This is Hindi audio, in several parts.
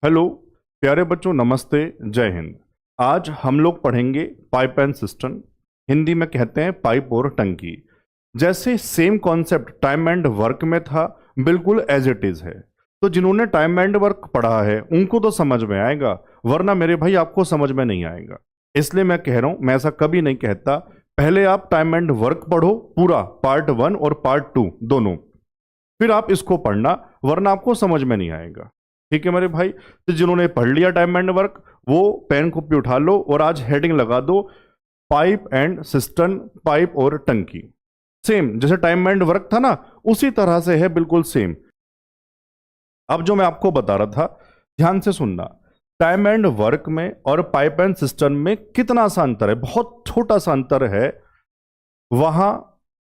हेलो प्यारे बच्चों, नमस्ते, जय हिंद। आज हम लोग पढ़ेंगे पाइप एंड सिस्टम। हिंदी में कहते हैं पाइप और टंकी। जैसे same concept time and work में था, बिल्कुल एज इट इज है। तो जिन्होंने टाइम एंड वर्क पढ़ा है उनको तो समझ में आएगा, वरना मेरे भाई आपको समझ में नहीं आएगा। इसलिए मैं कह रहा हूं, मैं ऐसा कभी नहीं कहता पहले आप टाइम एंड वर्क पढ़ो पूरा, पार्ट 1 और पार्ट 2 दोनों, फिर आप इसको पढ़ना, वरना आपको समझ में नहीं आएगा। ठीक है मेरे भाई। तो जिन्होंने पढ़ लिया टाइम एंड वर्क वो पेन कॉपी उठा लो और आज हेडिंग लगा दो पाइप एंड सिस्टम, पाइप और टंकी। सेम जैसे टाइम एंड वर्क था ना, उसी तरह से है, बिल्कुल सेम। अब जो मैं आपको बता रहा था, ध्यान से सुनना। टाइम एंड वर्क में और पाइप एंड सिस्टम में कितना सा अंतर है, बहुत छोटा सा अंतर है। वहां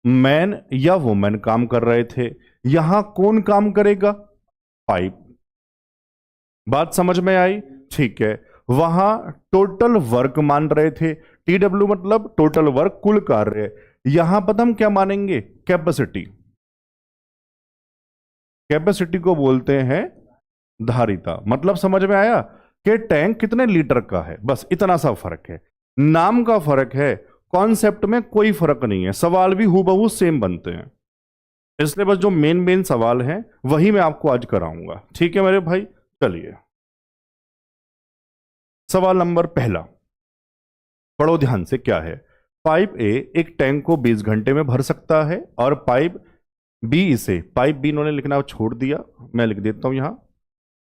मैन या वुमेन काम कर रहे थे, यहां कौन काम करेगा? पाइप। बात समझ में आई? ठीक है। वहां टोटल वर्क मान रहे थे, TW मतलब टोटल वर्क, कुल कार्य। यहां पर हम क्या मानेंगे? कैपेसिटी। कैपेसिटी को बोलते हैं धारिता। मतलब समझ में आया कि टैंक कितने लीटर का है, बस इतना सा फर्क है। नाम का फर्क है, कॉन्सेप्ट में कोई फर्क नहीं है। सवाल भी हूबहू सेम बनते हैं। इसलिए बस जो मेन मेन सवाल हैं वही मैं आपको आज कराऊंगा। ठीक है मेरे भाई, चलिए। सवाल नंबर पहला, पढ़ो ध्यान से। क्या है? पाइप ए एक टैंक को 20 घंटे में भर सकता है और पाइप बी इसे, पाइप बी इन्होंने लिखना छोड़ दिया, मैं लिख देता हूं यहां,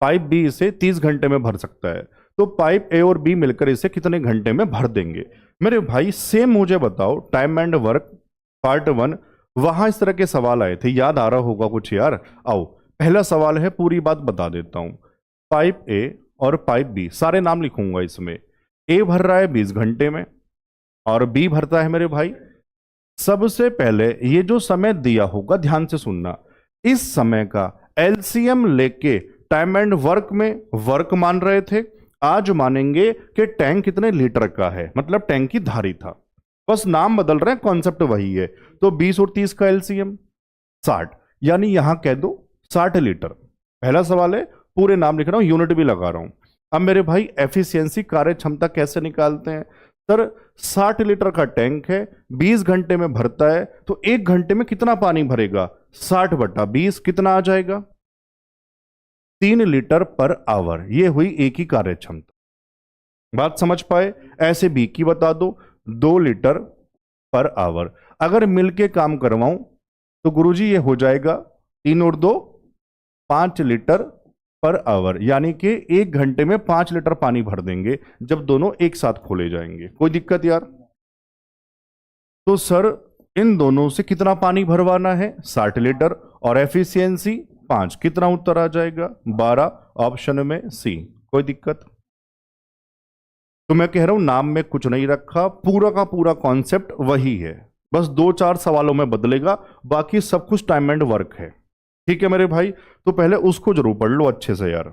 पाइप बी इसे 30 घंटे में भर सकता है। तो पाइप ए और बी मिलकर इसे कितने घंटे में भर देंगे? मेरे भाई सेम मुझे बताओ, टाइम एंड वर्क पार्ट 1, वहां इस तरह के सवाल आए थे, याद आ रहा होगा कुछ यार। आओ पहला सवाल है, पूरी बात बता देता हूं। पाइप ए और पाइप बी, सारे नाम लिखूंगा इसमें। ए भर रहा है 20 घंटे में और बी भरता है मेरे भाई। सबसे पहले ये जो समय दिया होगा, ध्यान से सुनना, इस समय का एलसीएम लेके टाइम एंड वर्क में वर्क मान रहे थे, आज मानेंगे कि टैंक कितने लीटर का है, मतलब टैंक की धारिता। बस नाम बदल रहे हैं, कॉन्सेप्ट वही है। तो 20 और 30 का एलसीएम 60, यानी यहां कह दो 60 लीटर। पहला सवाल है, पूरे नाम लिख रहा हूं, यूनिट भी लगा रहा हूं। अब मेरे भाई एफिशिएंसी, कार्य क्षमता कैसे निकालते हैं? सर 60 लीटर का टैंक है, 20 घंटे में भरता है, तो 1 घंटे में कितना पानी भरेगा? 60/20 कितना आ जाएगा? 3 लीटर पर आवर। ये हुई ए की कार्य क्षमता। बात समझ पाए? ऐसे बी की बता दो, 2 लीटर पर आवर। अगर मिलके काम करवाऊं तो गुरुजी ये हो जाएगा 3 और 2 5 लीटर पर आवर, यानी कि 1 घंटे में 5 लीटर पानी भर देंगे जब दोनों एक साथ खोले जाएंगे। कोई दिक्कत यार? तो सर इन दोनों से कितना पानी भरवाना है? 60 लीटर, और एफिशिएंसी 5। कितना उत्तर आ जाएगा? 12, ऑप्शन में सी। कोई दिक्कत? तो मैं कह रहा हूं नाम में कुछ नहीं रखा, पूरा का पूरा कॉन्सेप्ट वही है, बस 2-4 सवालों में बदलेगा, बाकी सब कुछ टाइम एंड वर्क है। ठीक है मेरे भाई, तो पहले उसको जरूर पढ़ लो अच्छे से यार।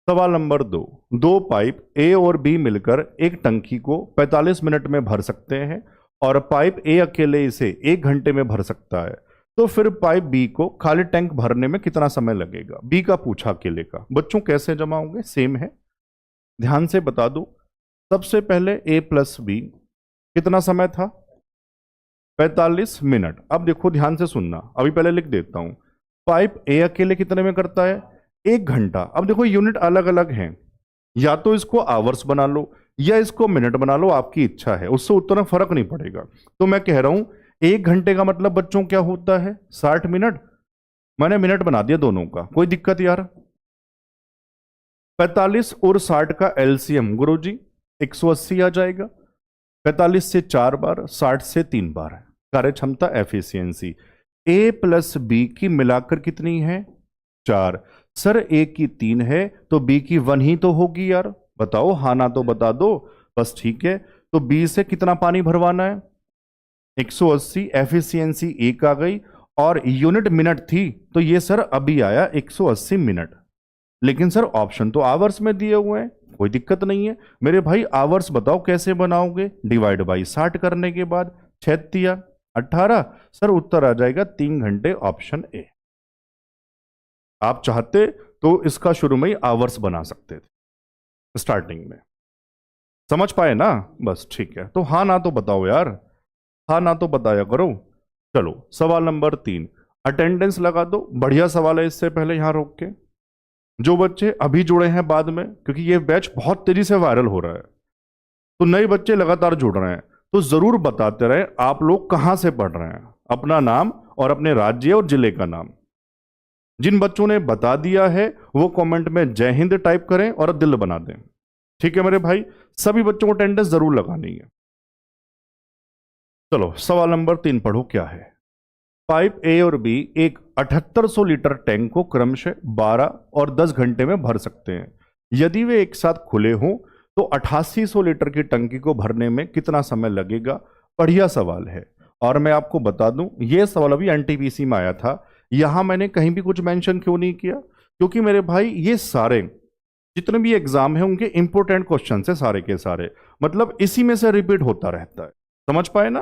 सवाल नंबर 2, 2 पाइप ए और बी मिलकर एक टंकी को 45 मिनट में भर सकते हैं और पाइप ए अकेले इसे 1 घंटे में भर सकता है। तो फिर पाइप बी को खाली टैंक भरने में कितना समय लगेगा? बी का पूछा, अकेले का। बच्चों कैसे जमा होंगे? सेम है, ध्यान से बता दो। सबसे पहले ए प्लस बी, कितना समय था? 45 मिनट। अब देखो ध्यान से सुनना, अभी पहले लिख देता हूं। पाइप ए अकेले कितने में करता है? 1 घंटा। अब देखो यूनिट अलग अलग हैं, या तो इसको आवर्स बना लो या इसको मिनट बना लो, आपकी इच्छा है, उससे उतना फर्क नहीं पड़ेगा। तो मैं कह रहा हूं 1 घंटे का मतलब बच्चों क्या होता है? 60 मिनट। मैंने मिनट बना दिया दोनों का। कोई दिक्कत यार? 45 और 60 का एलसीएम गुरुजी 180 आ जाएगा। 45 से 4 बार, 60 से 3 बार। कार्य क्षमता, एफिशिएंसी। ए प्लस बी की मिलाकर कितनी है? 4। सर ए की 3 है तो बी की 1 ही तो होगी यार, बताओ, हाँ ना तो बता दो बस। ठीक है, तो बी से कितना पानी भरवाना है? 180। एफिशिएंसी 1 आ गई, और यूनिट मिनट थी तो ये सर अभी आया 180 मिनट। लेकिन सर ऑप्शन तो आवर्स में दिए हुए हैं। कोई दिक्कत नहीं है मेरे भाई, आवर्स बताओ कैसे बनाओगे? डिवाइड बाई 60 करने के बाद 6 18। सर उत्तर आ जाएगा 3 घंटे, ऑप्शन ए। आप चाहते तो इसका शुरू में ही आवर्स बना सकते थे स्टार्टिंग में। समझ पाए ना? बस ठीक है, तो हाँ ना तो बताओ यार, हाँ ना तो बताया करो। चलो सवाल नंबर 3, अटेंडेंस लगा दो। बढ़िया सवाल है, इससे पहले यहां रोक के जो बच्चे अभी जुड़े हैं बाद में, क्योंकि ये बैच बहुत तेजी से वायरल हो रहा है, तो नए बच्चे लगातार जुड़ रहे हैं, तो जरूर बताते रहे आप लोग कहां से पढ़ रहे हैं, अपना नाम और अपने राज्य और जिले का नाम। जिन बच्चों ने बता दिया है वो कमेंट में जय हिंद टाइप करें और दिल बना दें। ठीक है मेरे भाई, सभी बच्चों को अटेंडेंस जरूर लगानी है। चलो सवाल नंबर 3 पढ़ो क्या है। पाइप ए और बी एक 7800 लीटर टैंक को क्रमशः 12 और 10 घंटे में भर सकते हैं। यदि वे एक साथ खुले हों तो 8800 लीटर की टंकी को भरने में कितना समय लगेगा? बढ़िया सवाल है, और मैं आपको बता दूं यह सवाल अभी एनटीपीसी में आया था। यहां मैंने कहीं भी कुछ मेंशन क्यों नहीं किया? क्योंकि मेरे भाई ये सारे जितने भी एग्जाम है उनके इंपोर्टेंट क्वेश्चन है सारे के सारे, मतलब इसी में से रिपीट होता रहता है। समझ पाए ना?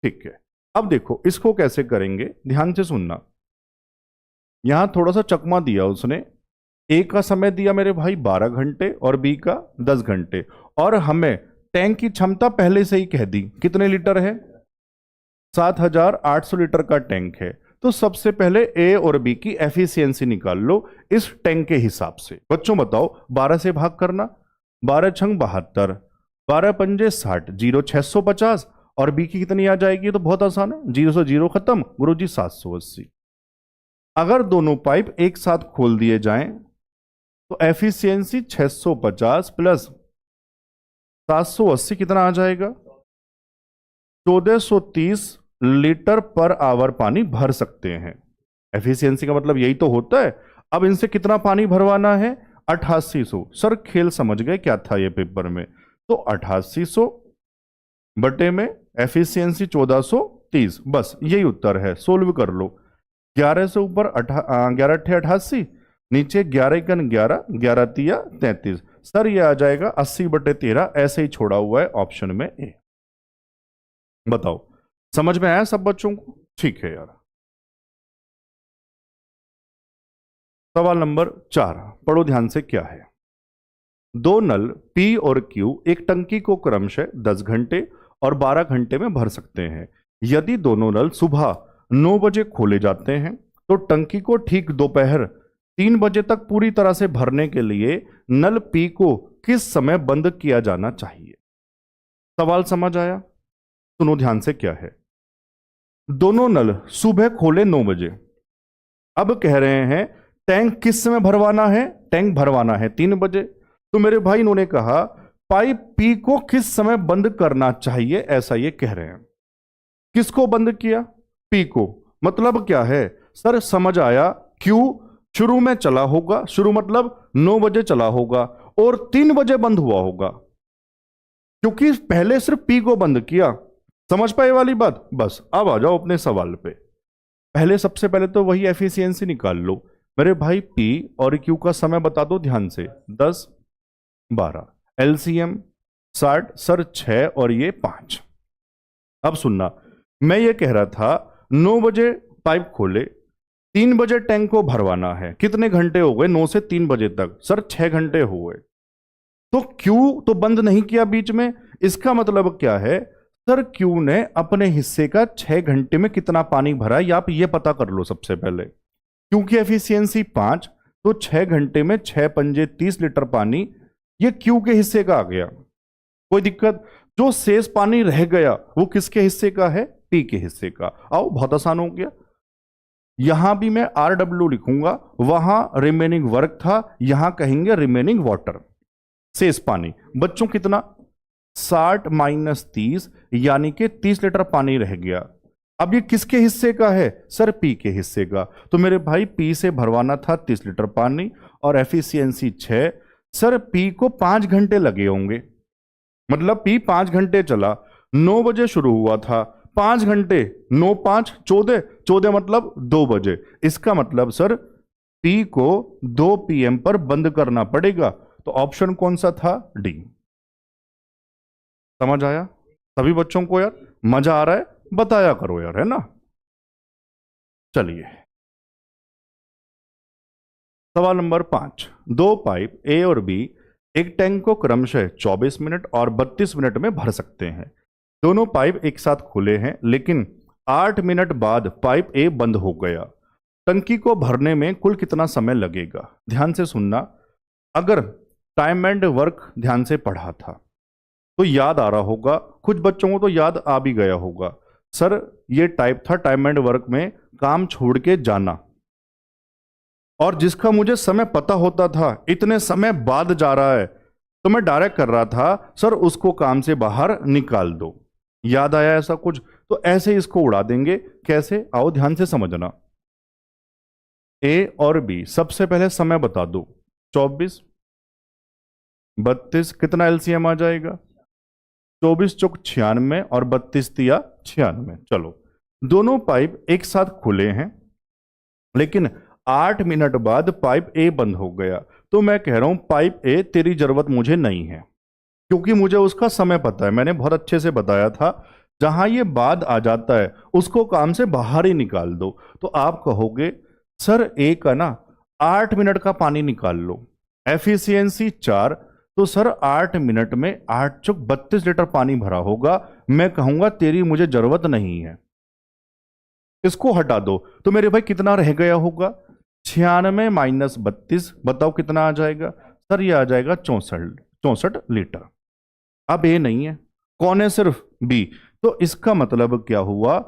ठीक है, अब देखो इसको कैसे करेंगे, ध्यान से सुनना। यहां थोड़ा सा चकमा दिया उसने, ए का समय दिया मेरे भाई 12 घंटे और बी का 10 घंटे, और हमें टैंक की क्षमता पहले से ही कह दी कितने लीटर है, 7800 लीटर का टैंक है। तो सबसे पहले ए और बी की एफिशिएंसी निकाल लो इस टैंक के हिसाब से। बच्चों बताओ, 12 से भाग करना, 12 छंग 72, 12 पंजे 60, 0 650, और बी की कितनी आ जाएगी? तो बहुत आसान है, 0 से 0 खत्म, गुरुजी 780। अगर दोनों पाइप एक साथ खोल दिए जाएं तो एफिशिएंसी 650 प्लस 780 कितना आ जाएगा? 1430 लीटर पर आवर पानी भर सकते हैं। एफिशिएंसी का मतलब यही तो होता है। अब इनसे कितना पानी भरवाना है? 8800। सर खेल समझ गए क्या था ये पेपर में? तो 8800 बटे में एफिशिएंसी 1430, बस यही उत्तर है, सोल्व कर लो। 11 से ऊपर 11 अट्ठे 88, नीचे 11 कन 11, 11 तिया 33। सर ये आ जाएगा 80/13, ऐसे ही छोड़ा हुआ है ऑप्शन में ए। बताओ समझ में आया सब बच्चों को? ठीक है यार। सवाल नंबर 4 पढ़ो ध्यान से क्या है। दो नल P और Q एक टंकी को क्रमशः 10 घंटे और 12 घंटे में भर सकते हैं। यदि दोनों नल सुबह 9 बजे खोले जाते हैं तो टंकी को ठीक दोपहर 3 बजे तक पूरी तरह से भरने के लिए नल P को किस समय बंद किया जाना चाहिए? सवाल समझ आया? सुनो ध्यान से क्या है। दोनों नल सुबह खोले 9 बजे, अब कह रहे हैं टैंक किस समय भरवाना है? टैंक भरवाना है 3 बजे। तो मेरे भाई इन्होंने कहा पाइप पी को किस समय बंद करना चाहिए, ऐसा ये कह रहे हैं। किसको बंद किया? पी को। मतलब क्या है? सर समझ आया, क्यू शुरू में चला होगा, शुरू मतलब 9 बजे चला होगा और 3 बजे बंद हुआ होगा, क्योंकि पहले सिर्फ पी को बंद किया। समझ पाए वाली बात? बस अब आ जाओ अपने सवाल पे। पहले सबसे पहले तो वही एफिशिएंसी निकाल लो मेरे भाई। पी और क्यू का समय बता दो ध्यान से, 10 12, एलसीएम 60, सर 6 और ये 5। अब सुनना, मैं ये कह रहा था 9 बजे पाइप खोले, 3 बजे टैंक को भरवाना है। कितने घंटे हो गए 9 से 3 बजे तक? सर 6 घंटे हो गए। तो क्यू तो बंद नहीं किया बीच में, इसका मतलब क्या है? सर क्यू ने अपने हिस्से का 6 घंटे में कितना पानी भरा, या आप ये पता कर लो सबसे पहले। क्योंकि एफिशिएंसी 5, तो 6 घंटे में 6 पंजे 30 लीटर पानी ये क्यू के हिस्से का आ गया। कोई दिक्कत? जो शेष पानी रह गया वो किसके हिस्से का है? पी के हिस्से का। आओ बहुत आसान हो गया। यहां भी मैं RW लिखूंगा, वहां रिमेनिंग वर्क था, यहां कहेंगे रिमेनिंग वाटर, शेष पानी। बच्चों कितना? 60 माइनस 30, यानी कि 30 लीटर पानी रह गया। अब ये किसके हिस्से का है? सर पी के हिस्से का। तो मेरे भाई पी से भरवाना था 30 लीटर पानी और एफिशिएंसी 6। सर पी को 5 घंटे लगे होंगे, मतलब पी 5 घंटे चला, 9 बजे शुरू हुआ था, 5 घंटे, 9 5 14, 14 मतलब 2 बजे। इसका मतलब सर पी को 2 PM पर बंद करना पड़ेगा। तो ऑप्शन कौन सा था? डी। समझ आया सभी बच्चों को? यार मजा आ रहा है? बताया करो यार, है ना? चलिए सवाल नंबर 5, दो पाइप ए और बी एक टैंक को क्रमशः 24 मिनट और 32 मिनट में भर सकते हैं। दोनों पाइप एक साथ खुले हैं, लेकिन 8 मिनट बाद पाइप ए बंद हो गया। टंकी को भरने में कुल कितना समय लगेगा? ध्यान से सुनना। अगर टाइम एंड वर्क ध्यान से पढ़ा था तो याद आ रहा होगा, कुछ बच्चों को तो याद आ भी गया होगा। सर ये टाइप था टाइम एंड वर्क में काम छोड़ के जाना, और जिसका मुझे समय पता होता था इतने समय बाद जा रहा है, तो मैं डायरेक्ट कर रहा था सर उसको काम से बाहर निकाल दो। याद आया ऐसा कुछ? तो ऐसे इसको उड़ा देंगे। कैसे? आओ ध्यान से समझना। ए और बी, सबसे पहले समय बता दो। 24 32 कितना एलसीएम आ जाएगा? 24 चौक 96 और 32 तिया 96। चलो, दोनों पाइप एक साथ खुले हैं, लेकिन 8 मिनट बाद पाइप ए बंद हो गया। तो मैं कह रहा हूं पाइप ए तेरी जरूरत मुझे नहीं है, क्योंकि मुझे उसका समय पता है। मैंने बहुत अच्छे से बताया था, जहां ये बाद आ जाता है उसको काम से बाहर ही निकाल दो। तो आप कहोगे सर ए का ना 8 मिनट का पानी निकाल लो, एफिशिएंसी 4, तो सर 8 मिनट में 8 चौक 32 लीटर पानी भरा होगा। मैं कहूंगा तेरी मुझे जरूरत नहीं है, इसको हटा दो। तो मेरे भाई कितना रह गया होगा? 96 माइनस 32, बताओ कितना आ जाएगा? सर ये आ जाएगा 64 लीटर। अब ए नहीं है, कौन है? सिर्फ बी। तो इसका मतलब क्या हुआ?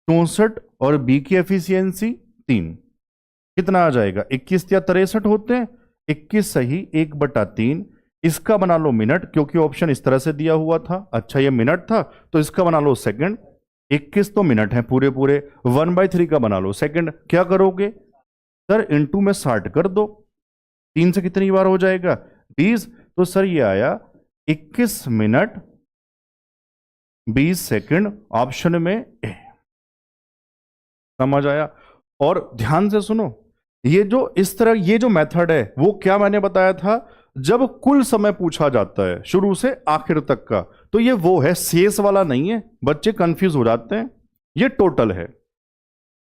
64 और बी की एफिशिएंसी 3, कितना आ जाएगा? 21 या 63 होते हैं। 21 सही 1/3। इसका बना लो मिनट, क्योंकि ऑप्शन इस तरह से दिया हुआ था। अच्छा ये मिनट था, तो इसका बना लो सेकंड। 21 तो मिनट है पूरे पूरे, 1/3 का बना लो सेकंड। क्या करोगे सर? इनटू में 60 कर दो। 3 से कितनी बार हो जाएगा? 20। तो सर ये आया 21 मिनट 20 सेकंड, ऑप्शन में ए। समझ आया? और ध्यान से सुनो, ये जो इस तरह ये जो मेथड है वो क्या मैंने बताया था? जब कुल समय पूछा जाता है शुरू से आखिर तक का, तो ये वो है, शेष वाला नहीं है। बच्चे कंफ्यूज हो जाते हैं, ये टोटल है।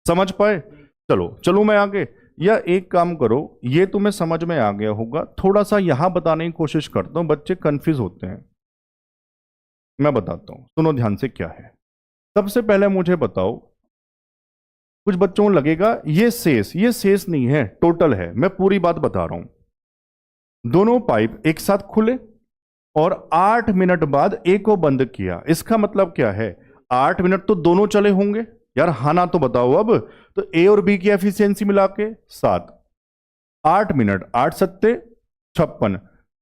समझ पाए? चलो मैं आगे, या एक काम करो, ये तुम्हें समझ में आ गया होगा, थोड़ा सा यहां बताने की कोशिश करता हूं, बच्चे कंफ्यूज होते हैं। मैं बताता हूं, सुनो ध्यान से क्या है। सबसे पहले मुझे बताओ, कुछ बच्चों को लगेगा ये शेष नहीं है, टोटल है। मैं पूरी बात बता रहा हूं। दोनों पाइप एक साथ खुले और 8 मिनट बाद ए को बंद किया। इसका मतलब क्या है? 8 मिनट तो दोनों चले होंगे यार, हाँ ना तो बताओ अब। तो ए और बी की एफिशिएंसी मिला के 7, 8 मिनट 8 सत्ते 56,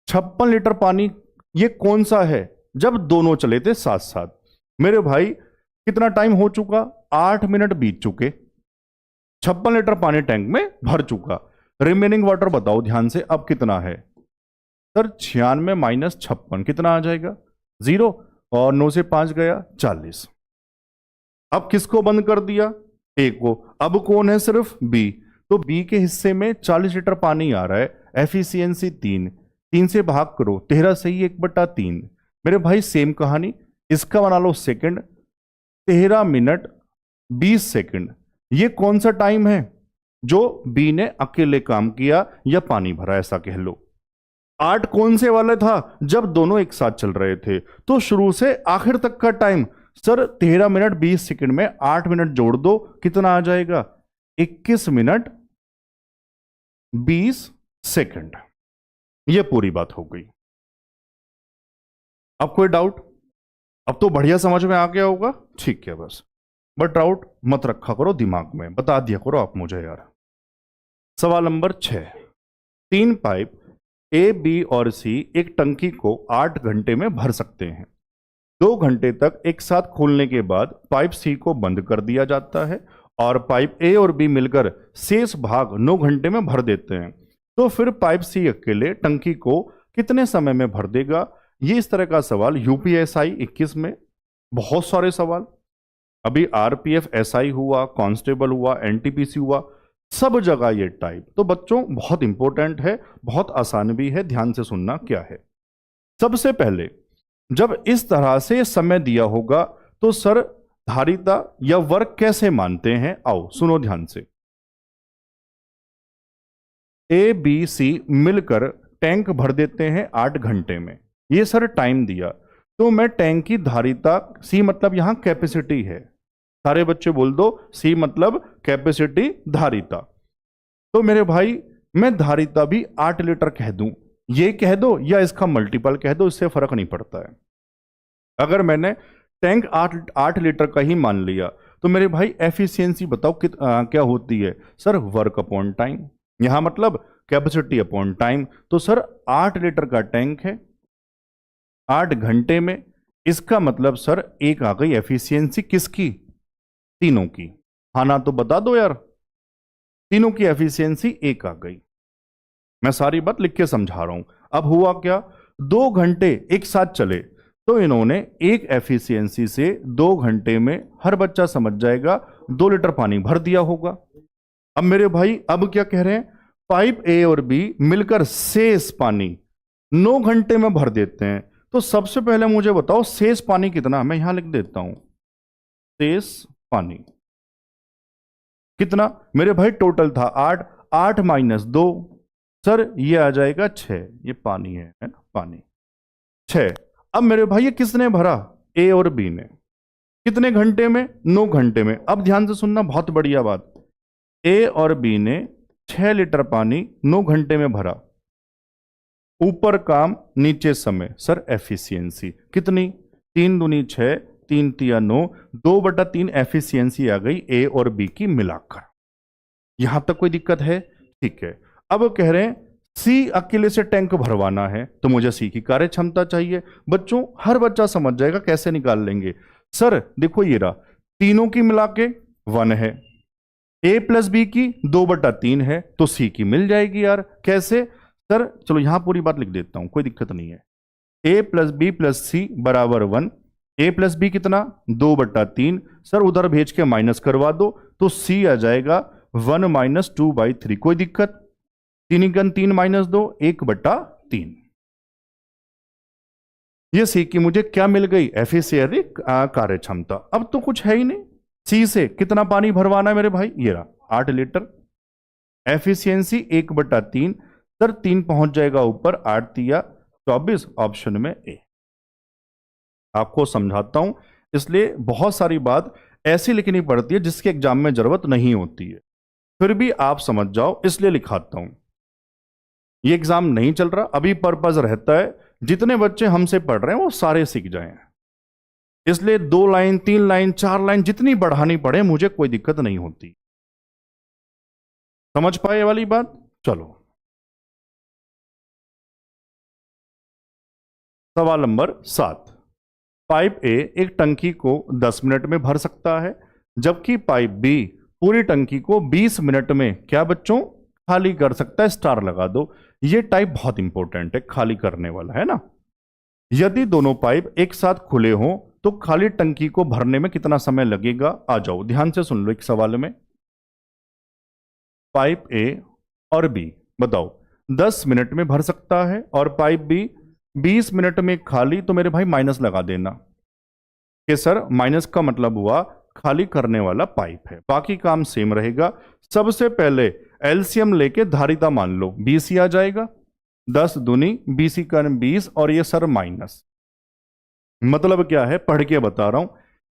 56 लीटर पानी। ये कौन सा है? जब दोनों चले थे साथ साथ। मेरे भाई कितना टाइम हो चुका? 8 मिनट बीत चुके, 56 लीटर पानी टैंक में भर चुका। रिमेनिंग वाटर बताओ ध्यान से, अब कितना है? सर 96 माइनस 56 कितना आ जाएगा? 0, और 9 से 5 गया 40। अब किसको बंद कर दिया? ए को। अब कौन है? सिर्फ बी। तो बी के हिस्से में 40 लीटर पानी आ रहा है, एफिशिएंसी 3, 3 से भाग करो, 13 सही 1/3। मेरे भाई सेम कहानी, इसका बना लो सेकंड, 13 मिनट 20 सेकंड। ये कौन सा टाइम है जो बी ने अकेले काम किया या पानी भरा, ऐसा कह लो। 8 कौन से वाले था? जब दोनों एक साथ चल रहे थे। तो शुरू से आखिर तक का टाइम, सर 13 मिनट 20 सेकंड में 8 मिनट जोड़ दो, कितना आ जाएगा? 21 मिनट 20 सेकंड। यह पूरी बात हो गई। अब कोई डाउट? अब तो बढ़िया समझ में आ गया होगा, ठीक है बस। बट डाउट मत रखा करो दिमाग में, बता दिया करो आप मुझे यार। सवाल नंबर 6, 3 पाइप ए, बी और सी एक टंकी को 8 घंटे में भर सकते हैं। 2 घंटे तक एक साथ खोलने के बाद पाइप सी को बंद कर दिया जाता है और पाइप ए और बी मिलकर शेष भाग 9 घंटे में भर देते हैं। तो फिर पाइप सी अकेले टंकी को कितने समय में भर देगा? ये इस तरह का सवाल यूपीएसआई 21 में बहुत सारे सवाल, अभी आरपीएफ एसआई हुआ, कांस्टेबल हुआ, एनटीपीसी हुआ, सब जगह ये टाइप। तो बच्चों बहुत इंपॉर्टेंट है, बहुत आसान भी है, ध्यान से सुनना क्या है। सबसे पहले जब इस तरह से समय दिया होगा तो सर धारिता या वर्क कैसे मानते हैं? आओ सुनो ध्यान से। ए बी सी मिलकर टैंक भर देते हैं 8 घंटे में। ये सर टाइम दिया, तो मैं टैंक की धारिता, सी मतलब यहां कैपेसिटी है, सारे बच्चे बोल दो, सी मतलब कैपेसिटी धारिता। तो मेरे भाई मैं धारिता भी 8 लीटर कह दूं, ये कह दो या इसका मल्टीपल कह दो, इससे फर्क नहीं पड़ता है। अगर मैंने टैंक 8 लीटर का ही मान लिया तो मेरे भाई एफिशिएंसी बताओ क्या होती है सर, वर्क अपॉन टाइम, यहां मतलब कैपेसिटी अपॉन टाइम। तो सर 8 लीटर का टैंक है 8 घंटे में, इसका मतलब सर एक आ गई एफिशिएंसी किसकी, तीनों की। हाँ ना तो बता दो यार, तीनों की एफिशिएंसी एक आ गई। मैं सारी बात लिख के समझा रहा हूं। अब हुआ क्या, 2 घंटे एक साथ चले तो इन्होंने एक एफिशिएंसी से 2 घंटे में हर बच्चा समझ जाएगा 2 लीटर पानी भर दिया होगा। अब मेरे भाई अब क्या कह रहे हैं, पाइप ए और बी मिलकर शेष पानी 9 घंटे में भर देते हैं। तो सबसे पहले मुझे बताओ शेष पानी कितना, मैं यहां लिख देता हूं, शेष पानी कितना मेरे भाई, टोटल था 8, 8 माइनस 2, सर ये आ जाएगा 6, ये पानी है ना, पानी 6। अब मेरे भाई ये किसने भरा, ए और बी ने, कितने घंटे में, 9 घंटे में। अब ध्यान से सुनना, बहुत बढ़िया बात, ए और बी ने 6 लीटर पानी 9 घंटे में भरा, ऊपर काम नीचे समय, सर एफिशिएंसी कितनी, 3 दूनी 6, 3 तिया 9, 2/3 एफिशिएंसी आ गई ए और बी की मिलाकर। यहां तक कोई दिक्कत है, ठीक है। अब कह रहे हैं सी अकेले से टैंक भरवाना है, तो मुझे सी की कार्य क्षमता चाहिए। बच्चों हर बच्चा समझ जाएगा कैसे निकाल लेंगे। सर देखो ये रहा, तीनों की मिला के 1 है, ए प्लस बी की 2/3 है, तो सी की मिल जाएगी यार। कैसे सर, चलो यहां पूरी बात लिख देता हूं, कोई दिक्कत नहीं है। ए प्लस बी प्लस सी बराबर 1, ए प्लस बी कितना 2/3, सर उधर भेज के माइनस करवा दो, तो सी आ जाएगा 1 माइनस 2/3। कोई दिक्कत, 3 3 माइनस 2, 1/3। ये सी की मुझे क्या मिल गई, एफिशिएंसी कार्य क्षमता। अब तो कुछ है ही नहीं, सी से कितना पानी भरवाना है मेरे भाई, ये रहा 8 लीटर, एफिशिएंसी 1/3, सर 3 पहुंच जाएगा ऊपर, 8 तिया 24, ऑप्शन में ए। आपको समझाता हूं, इसलिए बहुत सारी बात ऐसी लिखनी पड़ती है जिसके एग्जाम में जरूरत नहीं होती है, फिर भी आप समझ जाओ इसलिए लिखाता हूं। ये एग्जाम नहीं चल रहा, अभी पर्पज रहता है जितने बच्चे हमसे पढ़ रहे हैं वो सारे सीख जाएं, इसलिए 2 लाइन 3 लाइन 4 लाइन जितनी बढ़ानी पड़े मुझे कोई दिक्कत नहीं होती। समझ पाए ये वाली बात। चलो सवाल नंबर 7, पाइप ए एक टंकी को 10 मिनट में भर सकता है, जबकि पाइप बी पूरी टंकी को 20 मिनट में क्या बच्चों खाली कर सकता है, स्टार लगा दो। ये टाइप बहुत इंपॉर्टेंट है, खाली करने वाला है ना। यदि दोनों पाइप एक साथ खुले हों तो खाली टंकी को भरने में कितना समय लगेगा। आ जाओ ध्यान से सुन लो, एक सवाल में पाइप ए और बी बताओ 10 मिनट में भर सकता है और पाइप बी 20 मिनट में खाली, तो मेरे भाई माइनस लगा देना कि सर माइनस का मतलब हुआ खाली करने वाला पाइप है, बाकी काम सेम रहेगा। सबसे पहले एलसीएम लेके धारिता मान लो, 20 ही आ जाएगा, 10 दूनी 20 का 20, और ये सर माइनस, मतलब क्या है पढ़ के बता रहा हूं।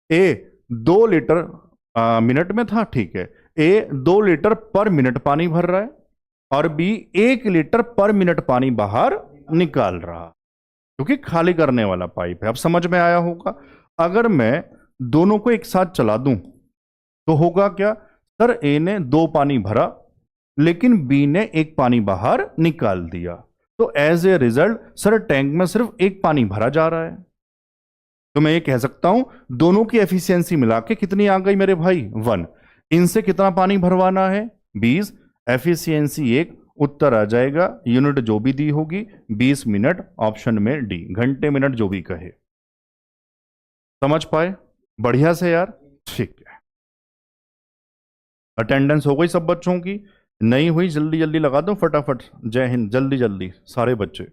ए 2 लीटर मिनट में था, ठीक है, ए 2 लीटर पर मिनट पानी भर रहा है और बी 1 लीटर पर मिनट पानी बाहर निकाल रहा, क्योंकि खाली करने वाला पाइप है। अब समझ में आया होगा। अगर मैं दोनों को एक साथ चला दूं तो होगा क्या, सर ए ने 2 पानी भरा लेकिन बी ने 1 पानी बाहर निकाल दिया, तो as a result sir tank में सिर्फ 1 पानी भरा जा रहा है। तो मैं ये कह सकता हूं दोनों की एफिशिएंसी मिला के कितनी आ गई मेरे भाई 1। इनसे कितना पानी भरवाना है 20, एफिशिएंसी 1, उत्तर आ जाएगा यूनिट जो भी दी होगी 20 मिनट, ऑप्शन में डी, घंटे मिनट जो भी कहे। समझ पाए बढ़िया से यार, ठीक है। अटेंडेंस हो गई सब बच्चों की, नहीं हुई जल्दी जल्दी लगा दो फटाफट। जय हिंद, जल्दी जल्दी सारे बच्चे।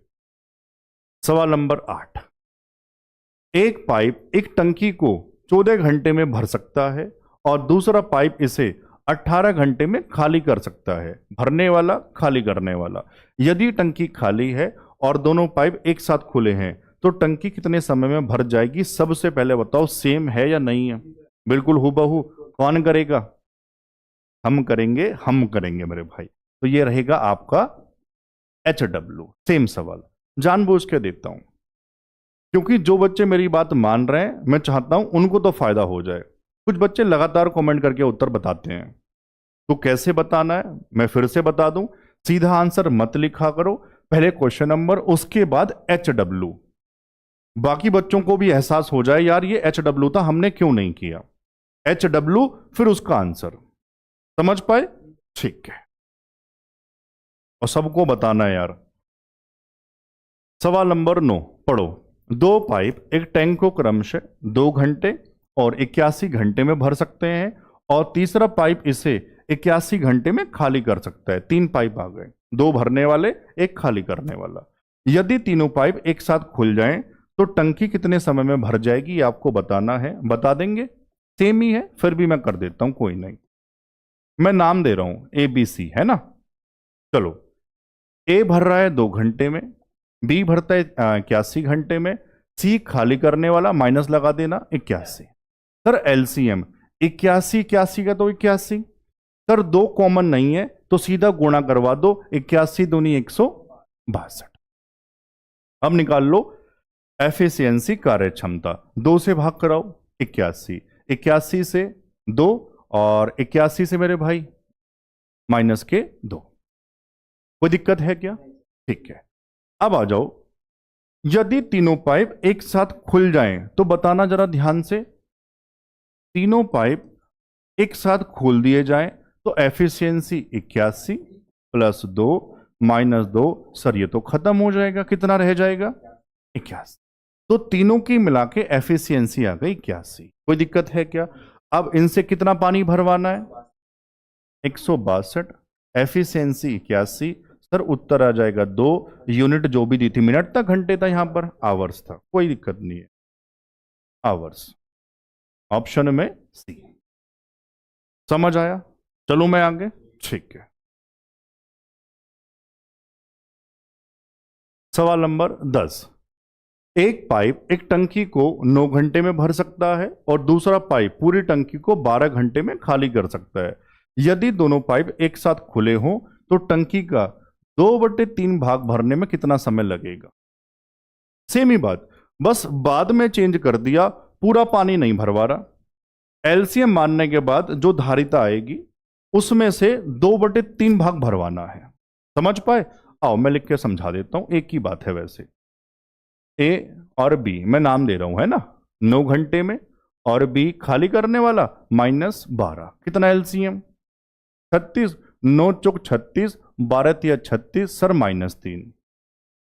सवाल नंबर 8, एक पाइप एक टंकी को 14 घंटे में भर सकता है और दूसरा पाइप इसे 18 घंटे में खाली कर सकता है, भरने वाला खाली करने वाला। यदि टंकी खाली है और दोनों पाइप एक साथ खुले हैं तो टंकी कितने समय में भर जाएगी? सबसे पहले बताओ सेम है या नहीं है? बिल्कुल हूबहू। कौन करेगा? हम करेंगे मेरे भाई। तो ये रहेगा आपका HW। सेम सवाल जानबूझ के देता हूं क्योंकि जो बच्चे मेरी बात मान रहे हैं मैं चाहता हूं उनको तो फायदा हो जाए। कुछ बच्चे लगातार कमेंट करके उत्तर बताते हैं, तो कैसे बताना है मैं फिर से बता दूं। सीधा आंसर मत लिखा करो, पहले क्वेश्चन नंबर उसके बाद HW। बाकी बच्चों को भी एहसास हो जाए यार ये HW था, हमने क्यों नहीं किया। HW फिर उसका आंसर। समझ पाए? ठीक है, और सबको बताना है यार। सवाल नंबर 9 पढ़ो। दो पाइप एक टैंक को क्रमशः 2 घंटे और 81 घंटे में भर सकते हैं और तीसरा पाइप इसे 81 घंटे में खाली कर सकता है। 3 पाइप आ गए, 2 भरने वाले, 1 खाली करने वाला। यदि तीनों पाइप एक साथ खुल जाएं तो टंकी कितने समय में भर जाएगी? ये आपको बताना है। बता देंगे? सेम ही है, फिर भी मैं कर देता हूं, कोई नहीं। मैं नाम दे रहा हूं ABC, है ना। चलो, A भर रहा है 2 घंटे में, B भरता है 81 घंटे में, C खाली करने वाला, माइनस लगा देना 81। सर LCM 81 का तो 81। सर 2 कॉमन नहीं है तो सीधा गुणा करवा दो, 81 दूनी 162। अब निकाल लो एफिशिएंसी कार्य क्षमता। 2 से भाग कराओ 81, 81 से 2 और 81 से मेरे भाई माइनस के 2। कोई दिक्कत है क्या? ठीक है, अब आ जाओ। यदि तीनों पाइप एक साथ खुल जाएं तो बताना जरा ध्यान से। तीनों पाइप एक साथ खोल दिए जाएं तो एफिशिएंसी 81 प्लस 2 माइनस 2। सर ये तो खत्म हो जाएगा, कितना रह जाएगा? 81। तो तीनों की मिला के एफिशिएंसी आ गई 81। कोई दिक्कत है क्या? अब इनसे कितना पानी भरवाना है? 162। एफिशिएंसी 81। सर उत्तर आ जाएगा 2। यूनिट जो भी दी थी, मिनट था, घंटे था, यहां पर आवर्स था। कोई दिक्कत नहीं है, आवर्स। ऑप्शन में सी। समझ आया? चलो मैं आगे। ठीक है, सवाल नंबर 10। एक पाइप एक टंकी को 9 घंटे में भर सकता है और दूसरा पाइप पूरी टंकी को 12 घंटे में खाली कर सकता है। यदि दोनों पाइप एक साथ खुले हों तो टंकी का 2/3 भाग भरने में कितना समय लगेगा? सेम ही बात, बस बाद में चेंज कर दिया, पूरा पानी नहीं भरवा रहा। एलसीएम मानने के बाद जो धारिता आएगी उसमें से 2/3 भाग भरवाना है। समझ पाए? आओ मैं लिख के समझा देता हूं, एक ही बात है वैसे। ए और बी मैं नाम दे रहा हूं, है ना। 9 घंटे में और बी खाली करने वाला -12। कितना एलसीएम? 36। 9 चौक 36, 12 तिया 36, सर -3।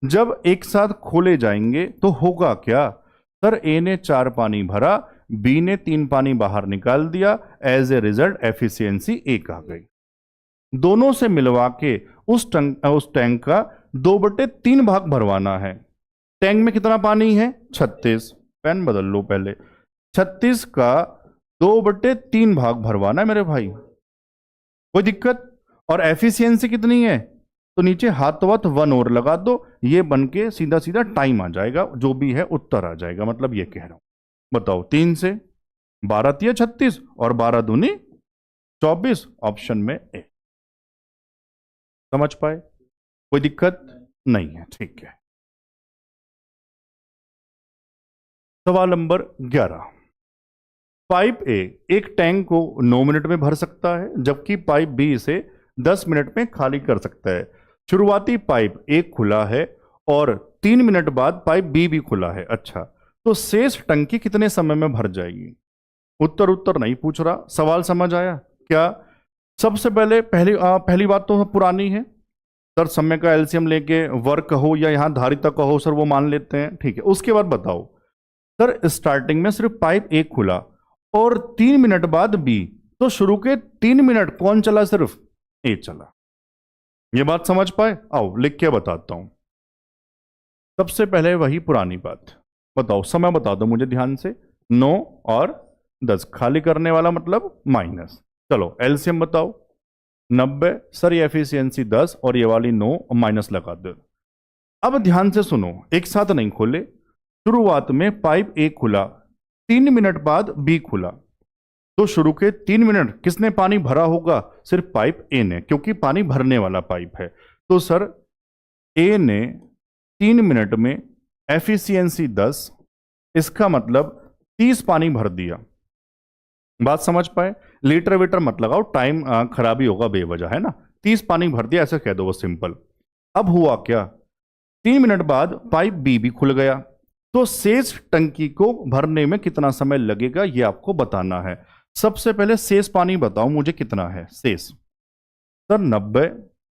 जब एक साथ खोले जाएंगे तो होगा क्या? सर ए ने 4 पानी भरा, बी ने 3 पानी बाहर निकाल दिया, एज ए रिजल्ट एफिशिएंसी 1 आ गई। दोनों से मिलवा के उस टैंक का 2/3 भाग भरवाना है। टैंक में कितना पानी है? 36। पेन बदल लो पहले। 36 का 2/3 भाग भरवाना है मेरे भाई। कोई दिक्कत? और एफिशिएंसी कितनी है? तो नीचे हाथवत 1 और लगा दो, ये बन के सीधा सीधा टाइम आ जाएगा, जो भी है उत्तर आ जाएगा। मतलब ये कह रहा हूं। बताओ 3 से 12 तिया 36 और 12 दूनी 24। ऑप्शन में ए। समझ पाए? कोई दिक्कत नहीं है? ठीक है, सवाल नंबर 11। पाइप ए एक टैंक को 9 मिनट में भर सकता है जबकि पाइप बी इसे 10 मिनट में खाली कर सकता है। शुरुआती पाइप ए खुला है और 3 मिनट बाद पाइप बी भी खुला है। अच्छा, तो शेष टंकी कितने समय में भर जाएगी? उत्तर नहीं पूछ रहा, सवाल समझ आया क्या? सबसे पहले पहली बात तो पुरानी है सर, समय का एलसीएम लेके वर्क कहो या यहां धारिता कहो सर, वो मान लेते हैं, ठीक है। उसके बाद बताओ सर, स्टार्टिंग में सिर्फ पाइप ए खुला और 3 मिनट बाद बी, तो शुरू के 3 मिनट कौन चला? सिर्फ ए चला। ये बात समझ पाए? आओ लिख के बताता हूं। सबसे पहले वही पुरानी बात, बताओ समय बता दो मुझे ध्यान से। 9 और 10 खाली करने वाला मतलब माइनस, चलो एलसीएम बताओ। 90, सर ये एफिशिएंसी 10 और ये वाली 9, माइनस लगा दो। अब ध्यान से सुनो, एक साथ नहीं खोले। शुरुआत में पाइप ए खुला, 3 मिनट बाद बी खुला, तो शुरू के 3 मिनट किसने पानी भरा होगा? सिर्फ पाइप ए ने, क्योंकि पानी भरने वाला पाइप है। तो सर ए ने 3 मिनट में एफिशिएंसी 10, इसका मतलब 30 पानी भर दिया। बात समझ पाए? लीटर वीटर मत लगाओ, टाइम खराबी होगा बेवजह, है ना। 30 पानी भर दिया ऐसे कह दो वो, सिंपल। अब हुआ क्या? 3 मिनट बाद पाइप बी भी खुल गया, तो शेष टंकी को भरने में कितना समय लगेगा ये आपको बताना है। सबसे पहले शेष पानी बताओ मुझे कितना है शेष। सर 90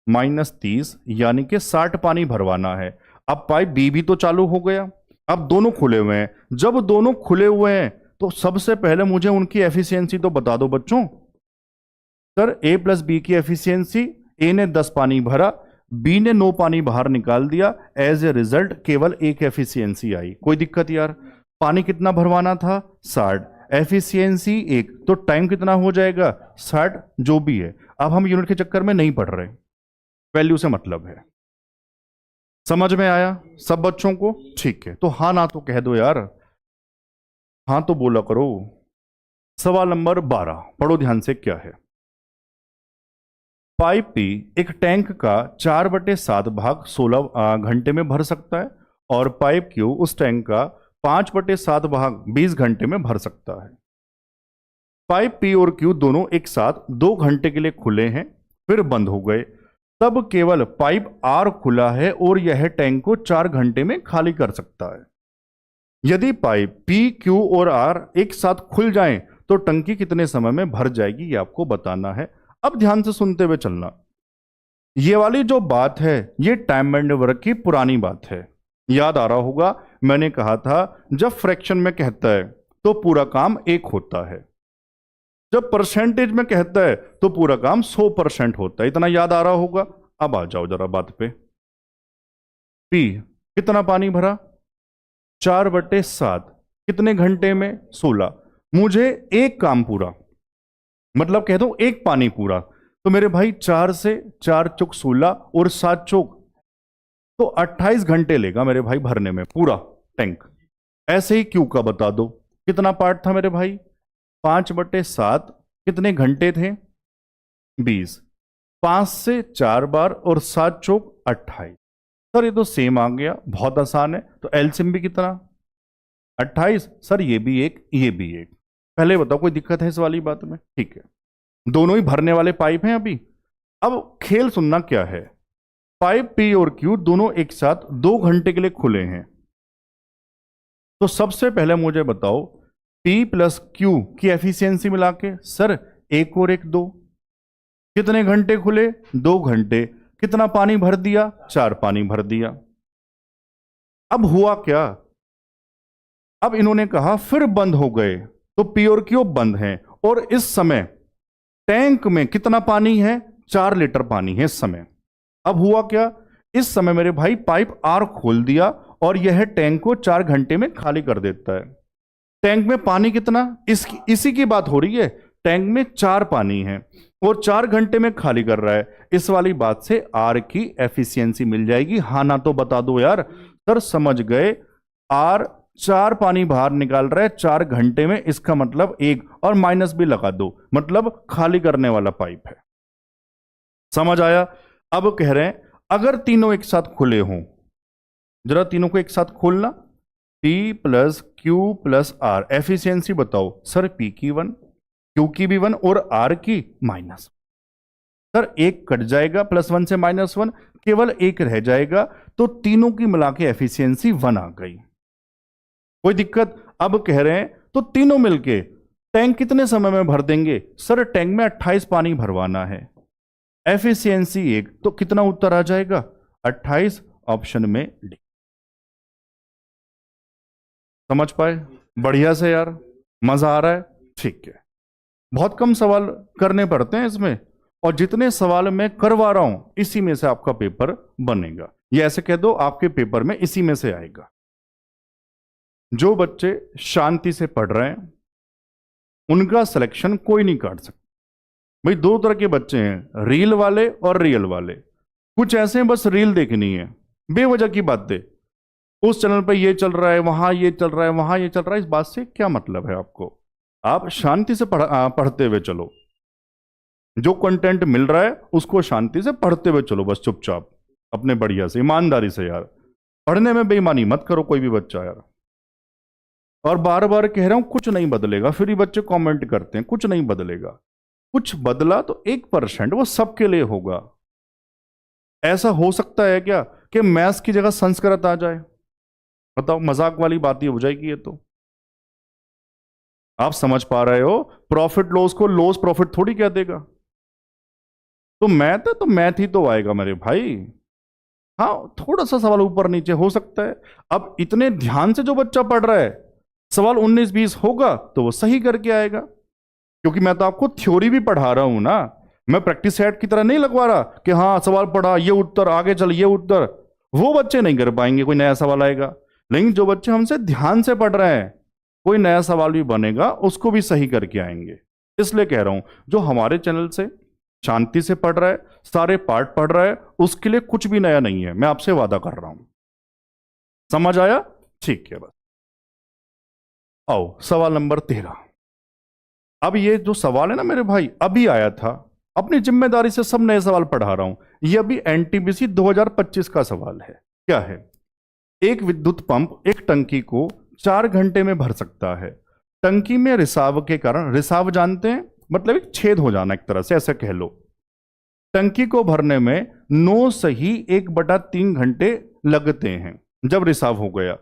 माइनस 30 यानी कि 60 पानी भरवाना है। अब पाइप बी भी तो चालू हो गया, अब दोनों खुले हुए हैं। जब दोनों खुले हुए हैं तो सबसे पहले मुझे उनकी एफिशिएंसी तो बता दो बच्चों। सर ए प्लस बी की एफिशिएंसी, ए ने 10 पानी भरा, बी ने 9 पानी बाहर निकाल दिया, एज ए रिजल्ट केवल एक एफिशिएंसी आई। कोई दिक्कत यार? पानी कितना भरवाना था? 60, एफिशिएंसी 1, तो टाइम कितना हो जाएगा? 60, जो भी है। अब हम यूनिट के चक्कर में नहीं पढ़ रहे, वैल्यू से मतलब है। समझ में आया सब बच्चों को? ठीक है, तो हाँ ना तो कह दो यार, हाँ तो बोला करो। सवाल नंबर 12 पढ़ो ध्यान से, क्या है? पाइप पी एक टैंक का 4/7 भाग 16 घंटे में भर सकता है, और पाइप क्यू उस टैंक का 5/7 भाग 20 घंटे में भर सकता है। पाइप पी और क्यू दोनों एक साथ 2 घंटे के लिए खुले हैं, फिर बंद हो गए। तब केवल पाइप आर खुला है और यह टैंक को 4 घंटे में खाली कर सकता है। यदि पाइप पी, क्यू और आर एक साथ खुल जाएं तो टंकी कितने समय में भर जाएगी ये आपको बताना है। अब ध्यान से सुनते हुए चलना। ये वाली जो बात है ये टाइम एंड वर्क की पुरानी बात है। याद आ रहा होगा मैंने कहा था जब फ्रैक्शन में कहता है तो पूरा काम 1 होता है, जब परसेंटेज में कहता है तो पूरा काम 100% होता है। इतना याद आ रहा होगा। अब आ जाओ जरा बात पे। पी कितना पानी भरा? 4/7, कितने घंटे में? 16। मुझे एक काम पूरा, मतलब कह दो एक पानी पूरा, तो मेरे भाई 4 से 4 चौक 16 और 7 चौक तो 28 घंटे लेगा मेरे भाई भरने में पूरा टैंक। ऐसे ही क्यू का बता दो कितना पार्ट था मेरे भाई? 5/7, कितने घंटे थे? 20। 5 से 4 बार और 7 चौक 28। सर ये तो सेम आ गया, बहुत आसान है। तो एलसीएम भी कितना? 28। सर ये भी एक, ये भी एक। पहले बताओ कोई दिक्कत है इस वाली बात में? ठीक है, दोनों ही भरने वाले पाइप हैं अभी। अब खेल सुनना क्या है। पाइप पी और क्यू दोनों एक साथ 2 घंटे के लिए खुले हैं, तो सबसे पहले मुझे बताओ पी प्लस क्यू की एफिशिएंसी मिला के। सर 1 और 1 2, कितने घंटे खुले? 2 घंटे। कितना पानी भर दिया? 4 पानी भर दिया। अब हुआ क्या? अब इन्होंने कहा फिर बंद हो गए, तो पी और क्यू बंद हैं, और इस समय टैंक में कितना पानी है? 4 लीटर पानी है इस समय। अब हुआ क्या? इस समय मेरे भाई पाइप आर खोल दिया और यह टैंक को 4 घंटे में खाली कर देता है। टैंक में पानी कितना? इसी की बात हो रही है। टैंक में 4 पानी है और 4 घंटे में खाली कर रहा है। इस वाली बात से आर की एफिशिएंसी मिल जाएगी। हाँ ना तो बता दो यार। सर समझ गए, आर 4 पानी बाहर निकाल रहा है 4 घंटे में, इसका मतलब 1 और माइनस भी लगा दो, मतलब खाली करने वाला पाइप है। समझ आया? अब कह रहे हैं अगर तीनों एक साथ खुले हों, जरा तीनों को एक साथ खोलना। P plus Q plus R, efficiency बताओ। सर P की 1, Q की भी 1 और R की -। सर 1 कट जाएगा, +1 से -1, केवल 1 रह जाएगा, तो तीनों की मिला के एफिशिएंसी 1 आ गई। कोई दिक्कत? अब कह रहे हैं तो तीनों मिलके टैंक कितने समय में भर देंगे? सर टैंक में 28 पानी भरवाना है, एफिशिएंसी 1, तो कितना उत्तर आ जाएगा? 28, ऑप्शन में डी। समझ पाए? बढ़िया से यार, मजा आ रहा है? ठीक है, बहुत कम सवाल करने पड़ते हैं इसमें, और जितने सवाल मैं करवा रहा हूं इसी में से आपका पेपर बनेगा। ये ऐसे कह दो आपके पेपर में इसी में से आएगा। जो बच्चे शांति से पढ़ रहे हैं उनका सिलेक्शन कोई नहीं काट सकता। भाई दो तरह के बच्चे हैं, रील वाले और रियल वाले। कुछ ऐसे हैं बस रील देखनी है, बेवजह की बातें, उस चैनल पर ये चल रहा है, वहां ये चल रहा है, वहां ये चल रहा है। इस बात से क्या मतलब है आपको? आप शांति से पढ़ते हुए चलो, जो कंटेंट मिल रहा है उसको शांति से पढ़ते हुए चलो, बस चुपचाप अपने बढ़िया से ईमानदारी से। यार पढ़ने में बेईमानी मत करो कोई भी बच्चा यार। और बार बार कह रहा हूं कुछ नहीं बदलेगा, फिर भी बच्चे कमेंट करते हैं कुछ नहीं बदलेगा। कुछ बदला तो 1%, वो सबके लिए होगा। ऐसा हो सकता है क्या कि मैथ्स की जगह संस्कृत आ जाए? बताओ, मजाक वाली बात ही हो जाएगी ये तो। आप समझ पा रहे हो? प्रॉफिट लॉस को लॉस प्रॉफिट थोड़ी कह देगा। तो मैथ है तो मैथ ही तो आएगा मेरे भाई। हाँ, थोड़ा सा सवाल ऊपर नीचे हो सकता है। अब इतने ध्यान से जो बच्चा पढ़ रहा है, सवाल 19-20 होगा तो वो सही करके आएगा, क्योंकि मैं तो आपको थ्योरी भी पढ़ा रहा हूं ना। मैं प्रैक्टिस सेट की तरह नहीं लगवा रहा कि हाँ सवाल पढ़ा, ये उत्तर, आगे चल ये उत्तर। वो बच्चे नहीं कर पाएंगे, कोई नया सवाल आएगा। लेकिन जो बच्चे हमसे ध्यान से पढ़ रहे हैं, कोई नया सवाल भी बनेगा उसको भी सही करके आएंगे। इसलिए कह रहा हूं, जो हमारे चैनल से शांति से पढ़ रहा है, सारे पार्ट पढ़ रहा है, उसके लिए कुछ भी नया नहीं है, मैं आपसे वादा कर रहा हूं। समझ आया? ठीक है, बस आओ सवाल नंबर 13। अब ये जो सवाल है ना मेरे भाई, अभी आया था, अपनी जिम्मेदारी से सब नए सवाल पढ़ा रहा हूं। ये अभी एनटीपीसी 2025 का सवाल है। क्या है? एक विद्युत पंप एक टंकी को 4 घंटे में भर सकता है। टंकी में रिसाव के कारण, रिसाव जानते हैं मतलब एक छेद हो जाना, एक तरह से ऐसा कह लो। टंकी को भरने में 9 सही 1/3 घंटे लगते हैं जब रिसाव हो गया।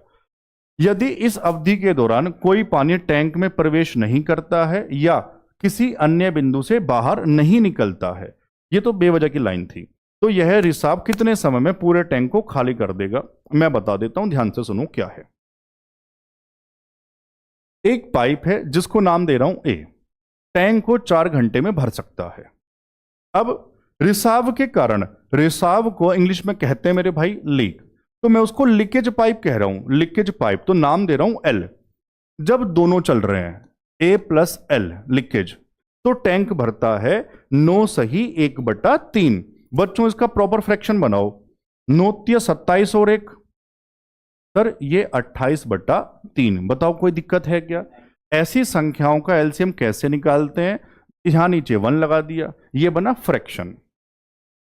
यदि इस अवधि के दौरान कोई पानी टैंक में प्रवेश नहीं करता है या किसी अन्य बिंदु से बाहर नहीं निकलता है। यह तो बेवजह की लाइन थी। तो यह रिसाव कितने समय में पूरे टैंक को खाली कर देगा? मैं बता देता हूं, ध्यान से सुनो क्या है। एक पाइप है जिसको नाम दे रहा हूं ए, टैंक को 4 घंटे में भर सकता है। अब रिसाव के कारण, रिसाव को इंग्लिश में कहते हैं मेरे भाई लीक, तो मैं उसको लीकेज पाइप कह रहा हूं, लीकेज पाइप, तो नाम दे रहा हूं एल। जब दोनों चल रहे हैं ए प्लस एल लीकेज, तो टैंक भरता है 9 सही 1/3। बच्चों इसका प्रॉपर फ्रैक्शन बनाओ, 9 × 27 और 1, सर ये 28/3। बताओ कोई दिक्कत है क्या? ऐसी संख्याओं का एलसीएम कैसे निकालते हैं? यहां नीचे 1 लगा दिया, ये बना fraction.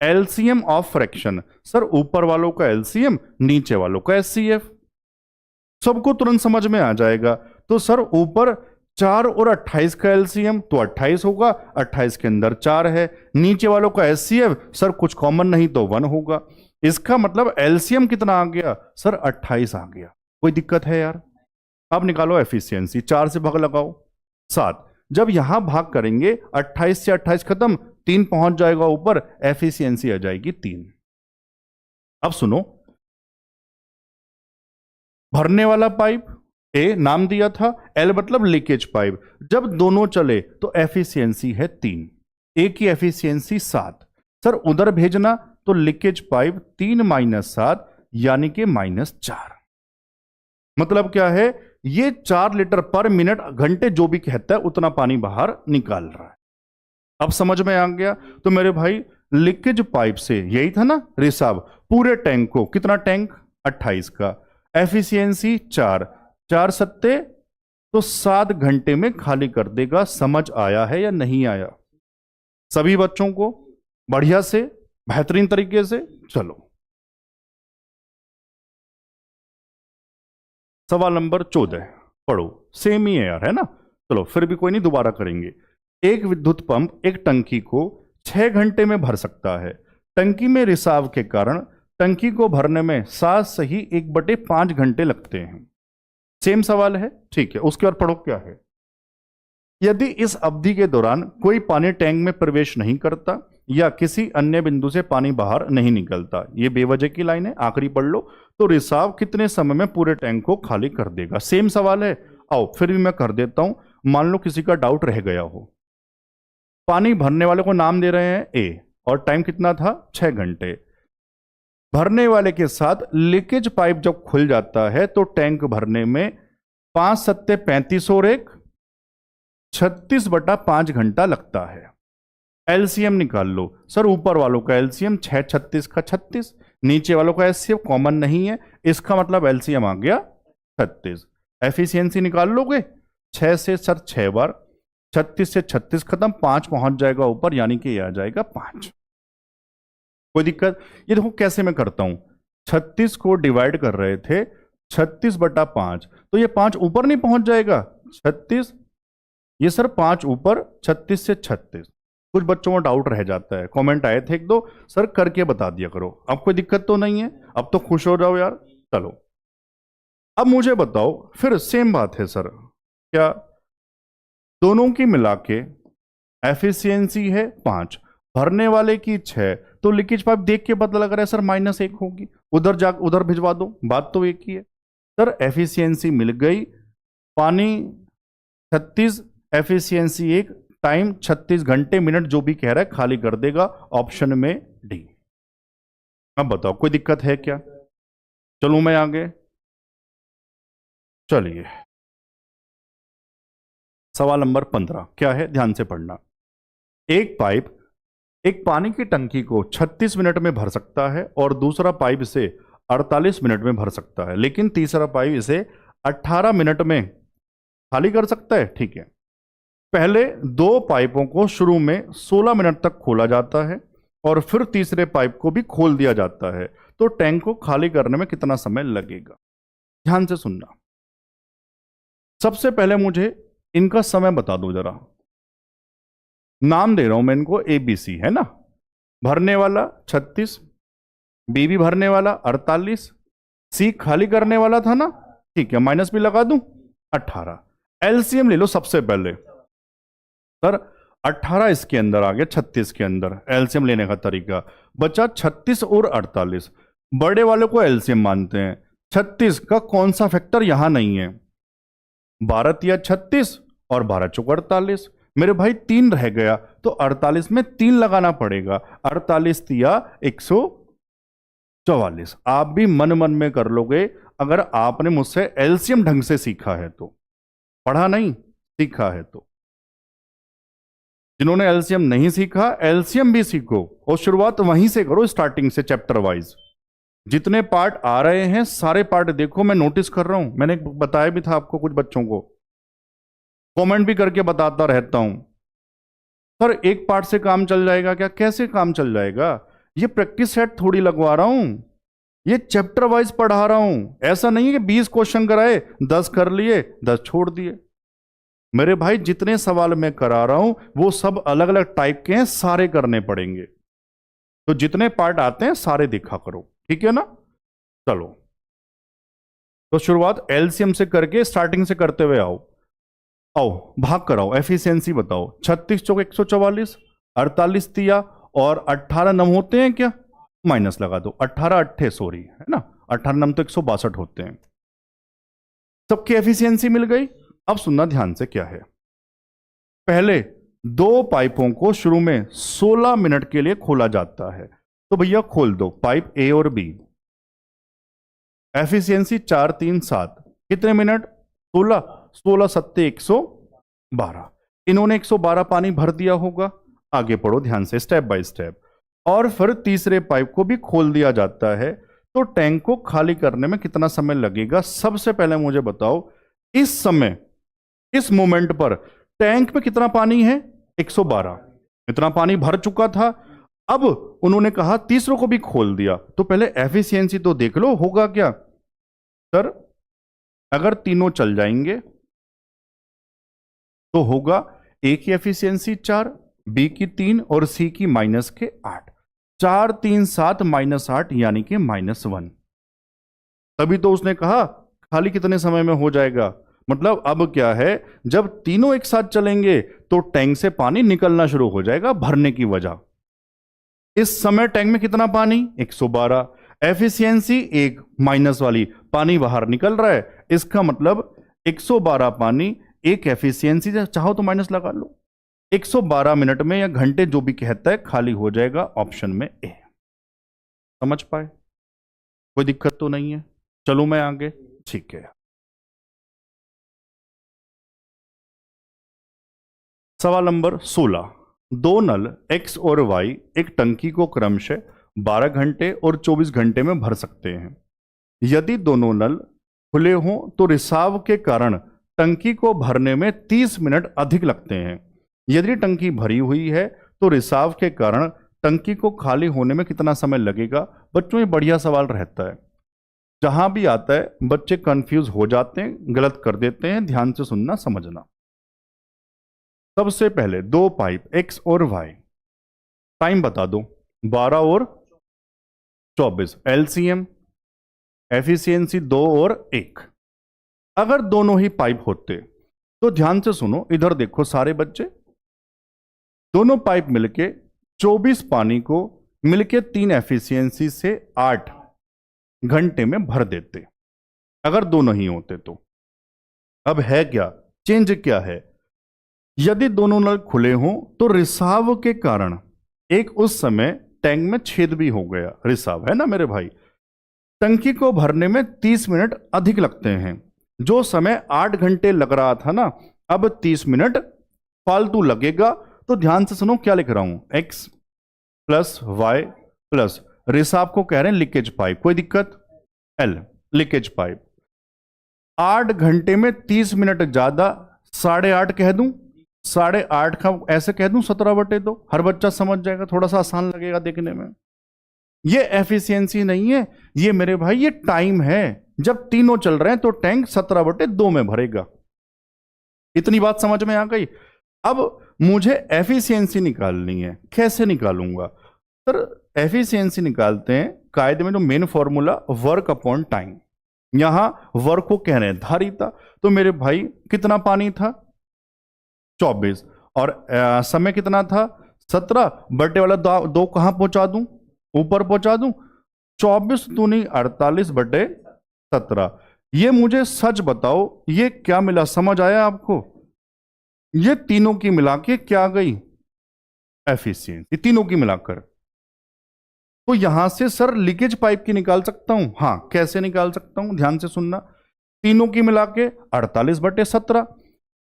LCM of fraction, sir ऊपर वालों का एलसीएम, नीचे वालों का एचसीएफ। सबको तुरंत समझ में आ जाएगा। तो सर ऊपर 4 और 28 का एलसीएम तो 28 होगा, 28 के अंदर 4 है। नीचे वालों का एचसीएफ, सर कुछ कॉमन नहीं तो 1 होगा। इसका मतलब एलसीएम कितना आ गया? सर 28 आ गया। कोई दिक्कत है यार? अब निकालो एफिशिएंसी, 4 से भाग लगाओ 7। जब यहां भाग करेंगे 28 से 28 खत्म, 3 पहुंच जाएगा ऊपर, एफिशिएंसी आ जाएगी 3। अब सुनो, भरने वाला पाइप ए नाम दिया था, एल मतलब लीकेज पाइप। जब दोनों चले तो एफिशिएंसी है 3, ए की एफिशिएंसी 7। सर उधर भेजना तो लीकेज पाइप 3 - 7 यानी कि -4। मतलब क्या है? ये 4 लीटर पर मिनट घंटे जो भी कहता है उतना पानी बाहर निकाल रहा है। अब समझ में आ गया? तो मेरे भाई लीकेज पाइप से यही था ना रिसाव, पूरे टैंक को, कितना टैंक? 28 का, एफिशिएंसी 4, 4 सत्ते तो 7 घंटे में खाली कर देगा। समझ आया है या नहीं आया सभी बच्चों को? बढ़िया से, बेहतरीन तरीके से। चलो सवाल नंबर 14 पढ़ो, सेम ही है यार, है ना? चलो फिर भी कोई नहीं, दोबारा करेंगे। एक विद्युत पंप एक टंकी को 6 घंटे में भर सकता है। टंकी में रिसाव के कारण टंकी को भरने में 7 सही 1/5 घंटे लगते हैं। सेम सवाल है, ठीक है। उसके बाद पढ़ो क्या है। यदि इस अवधि के दौरान कोई पानी टैंक में प्रवेश नहीं करता या किसी अन्य बिंदु से पानी बाहर नहीं निकलता, ये बेवजह की लाइन है, आखिरी पढ़ लो, तो रिसाव कितने समय में पूरे टैंक को खाली कर देगा? सेम सवाल है। आओ फिर भी मैं कर देता हूं, मान लो किसी का डाउट रह गया हो। पानी भरने वाले को नाम दे रहे हैं ए और टाइम कितना था? 6 घंटे। भरने वाले के साथ लीकेज पाइप जब खुल जाता है तो टैंक भरने में 5 सत्ते 35 और 1 36/5 घंटा लगता है। एलसीएम निकाल लो। सर ऊपर वालों का एलसीएम 6 36 का 36, नीचे वालों का एलसीएम कॉमन नहीं है, इसका मतलब एलसीएम आ गया 36। एफिशिएंसी निकाल लोगे, 6 से सर 6 बार, 36 से 36 खत्म, 5 पहुंच जाएगा ऊपर, यानी कि ये आ जाएगा 5। कोई दिक्कत? ये देखो कैसे मैं करता हूं, 36 को डिवाइड कर रहे थे 36/5, तो ये 5 ऊपर नहीं पहुंच जाएगा 36, ये सर 5 ऊपर 36 से 36। कुछ बच्चों को डाउट रह जाता है, कमेंट आए थे एक दो, सर करके बता दिया करो। अब कोई दिक्कत तो नहीं है? अब तो खुश हो जाओ यार। चलो अब मुझे बताओ, फिर सेम बात है सर, क्या दोनों की मिला के एफिशिएंसी है 5, भरने वाले की 6, तो लीकेज पाइप देख के पता लग रहा है सर -1 होगी, उधर भिजवा दो, बात तो एक ही है। सर एफिशिएंसी मिल गई, पानी 36, एफिशिएंसी 1, टाइम 36 घंटे मिनट जो भी कह रहा है खाली कर देगा, ऑप्शन में डी। अब बताओ कोई दिक्कत है क्या? चलूं मैं आगे, चलिए सवाल नंबर 15 क्या है, ध्यान से पढ़ना। एक पाइप एक पानी की टंकी को 36 मिनट में भर सकता है और दूसरा पाइप इसे 48 मिनट में भर सकता है, लेकिन तीसरा पाइप इसे 18 मिनट में खाली कर सकता है। ठीक है, पहले दो पाइपों को शुरू में 16 मिनट तक खोला जाता है और फिर तीसरे पाइप को भी खोल दिया जाता है, तो टैंक को खाली करने में कितना समय लगेगा? ध्यान से सुनना। सबसे पहले मुझे इनका समय बता दो जरा, नाम दे रहा हूं मैं इनको ABC, है ना? भरने वाला 36, बी भी भरने वाला 48, सी खाली करने वाला था ना, ठीक है, माइनस भी लगा दूं 18। एलसीएम ले लो सबसे पहले। सर 18 इसके अंदर आ गया, 36 के अंदर, एलसीएम लेने का तरीका बचा 36 और 48। बड़े वाले को एलसीएम मानते हैं, 36 का कौन सा फैक्टर यहां नहीं है? 12 तिया 36 और 12 चौक 48, मेरे भाई 3 रह गया, तो 48 में 3 लगाना पड़ेगा, 48 तिया 144। आप भी मन मन में कर लोगे अगर आपने मुझसे एलसीएम ढंग से सीखा है तो, पढ़ा नहीं सीखा है तो। जिन्होंने एलसीएम नहीं सीखा, एलसीएम भी सीखो और शुरुआत वहीं से करो, स्टार्टिंग से चैप्टर वाइज। जितने पार्ट आ रहे हैं सारे पार्ट देखो, मैं नोटिस कर रहा हूं, मैंने बताया भी था आपको, कुछ बच्चों को कमेंट भी करके बताता रहता हूं। सर एक पार्ट से काम चल जाएगा क्या? कैसे काम चल जाएगा? ये प्रैक्टिस सेट थोड़ी लगवा रहा हूं, ये चैप्टर वाइज पढ़ा रहा हूं। ऐसा नहीं है कि 20 क्वेश्चन कराए, 10 कर लिए 10 छोड़ दिए। मेरे भाई जितने सवाल मैं करा रहा हूं वो सब अलग अलग टाइप के हैं, सारे करने पड़ेंगे, तो जितने पार्ट आते हैं सारे देखा करो, ठीक है ना? चलो तो शुरुआत एलसीएम से करके स्टार्टिंग से करते हुए आओ भाग कराओ, एफिशिएंसी बताओ। 36 चौक 144, 48 तिया और 18 नम होते हैं क्या? माइनस लगा दो, 18 अट्ठे सॉरी, है ना, 18 नम तो 162 होते हैं। सबकी एफिशिएंसी मिल गई। अब सुनना ध्यान से क्या है, पहले दो पाइपों को शुरू में 16 मिनट के लिए खोला जाता है, तो भैया खोल दो पाइप ए और बी। एफिशिएंसी 4 3 7, कितने मिनट? 16, 16 सत्ते 112। इन्होंने 112 पानी भर दिया होगा। आगे पढ़ो ध्यान से स्टेप बाय स्टेप। और फिर तीसरे पाइप को भी खोल दिया जाता है, तो टैंक को खाली करने में कितना समय लगेगा? सबसे पहले मुझे बताओ, इस समय इस मोमेंट पर टैंक में कितना पानी है? 112। इतना पानी भर चुका था, अब उन्होंने कहा तीसरों को भी खोल दिया, तो पहले एफिशिएंसी तो देख लो होगा क्या? सर अगर तीनों चल जाएंगे तो होगा ए की एफिशिएंसी 4, बी की 3 और सी की -8। 4 3 7 -8 यानी कि -1। तभी तो उसने कहा खाली कितने समय में हो जाएगा। मतलब अब क्या है, जब तीनों एक साथ चलेंगे तो टैंक से पानी निकलना शुरू हो जाएगा भरने की वजह। इस समय टैंक में कितना पानी? 112। एफिशिएंसी 1 माइनस वाली, पानी बाहर निकल रहा है, इसका मतलब 112 पानी, एक एफिशिएंसी, चाहो तो माइनस लगा लो, 112 मिनट में या घंटे जो भी कहता है खाली हो जाएगा, ऑप्शन में ए। समझ पाए? कोई दिक्कत तो नहीं है? चलो मैं आगे, ठीक है। सवाल नंबर 16, दो नल X और Y एक टंकी को क्रमशः 12 घंटे और 24 घंटे में भर सकते हैं। यदि दोनों नल खुले हों तो रिसाव के कारण टंकी को भरने में 30 मिनट अधिक लगते हैं। यदि टंकी भरी हुई है तो रिसाव के कारण टंकी को खाली होने में कितना समय लगेगा? बच्चों ये बढ़िया सवाल रहता है, जहां भी आता है बच्चे कंफ्यूज हो जाते हैं, गलत कर देते हैं। ध्यान से सुनना समझना। सबसे पहले दो पाइप X और Y, टाइम बता दो, 12 और 24, एलसीएम एफिशिएंसी 2 और 1। अगर दोनों ही पाइप होते तो ध्यान से सुनो, इधर देखो सारे बच्चे, दोनों पाइप मिलके 24 पानी को मिलके 3 एफिशिएंसी से 8 घंटे में भर देते, अगर दोनों ही होते तो। अब है क्या चेंज, क्या है? यदि दोनों नल खुले हों तो रिसाव के कारण एक उस समय टैंक में छेद भी हो गया, रिसाव है ना मेरे भाई। टंकी को भरने में 30 मिनट अधिक लगते हैं। जो समय 8 घंटे लग रहा था ना, अब 30 मिनट फालतू लगेगा। तो ध्यान से सुनो क्या लिख रहा हूं, X प्लस Y प्लस रिसाव को कह रहे हैं लीकेज पाइप, कोई दिक्कत? L leakage pipe. 8 घंटे में 30 मिनट ज्यादा, 8.5 कह दूं, 8.5 का ऐसे कह दूं 17/2, हर बच्चा समझ जाएगा, थोड़ा सा आसान लगेगा देखने में। ये एफिशिएंसी नहीं है, ये मेरे भाई ये टाइम है। जब तीनों चल रहे हैं तो टैंक 17/2 में भरेगा। इतनी बात समझ में आ गई। अब मुझे एफिशिएंसी निकालनी है, कैसे निकालूंगा सर? एफिशिएंसी निकालते हैं कायदे में, जो main formula work upon time. यहां वर्क को कह रहे हैं धारिता, तो मेरे भाई कितना पानी था? 24, और समय कितना था? 17 बटे वाला 2 कहां पहुंचा दूं? ऊपर पहुंचा दूं। 24 दूनी 48/17। ये मुझे सच बताओ, ये क्या मिला? समझ आया आपको? ये तीनों की मिला के क्या गई? एफिशिएंसी, तीनों की मिलाकर। तो यहां से सर लीकेज पाइप की निकाल सकता हूं। हां, कैसे निकाल सकता हूं? ध्यान से सुनना। तीनों की मिला के 48/17।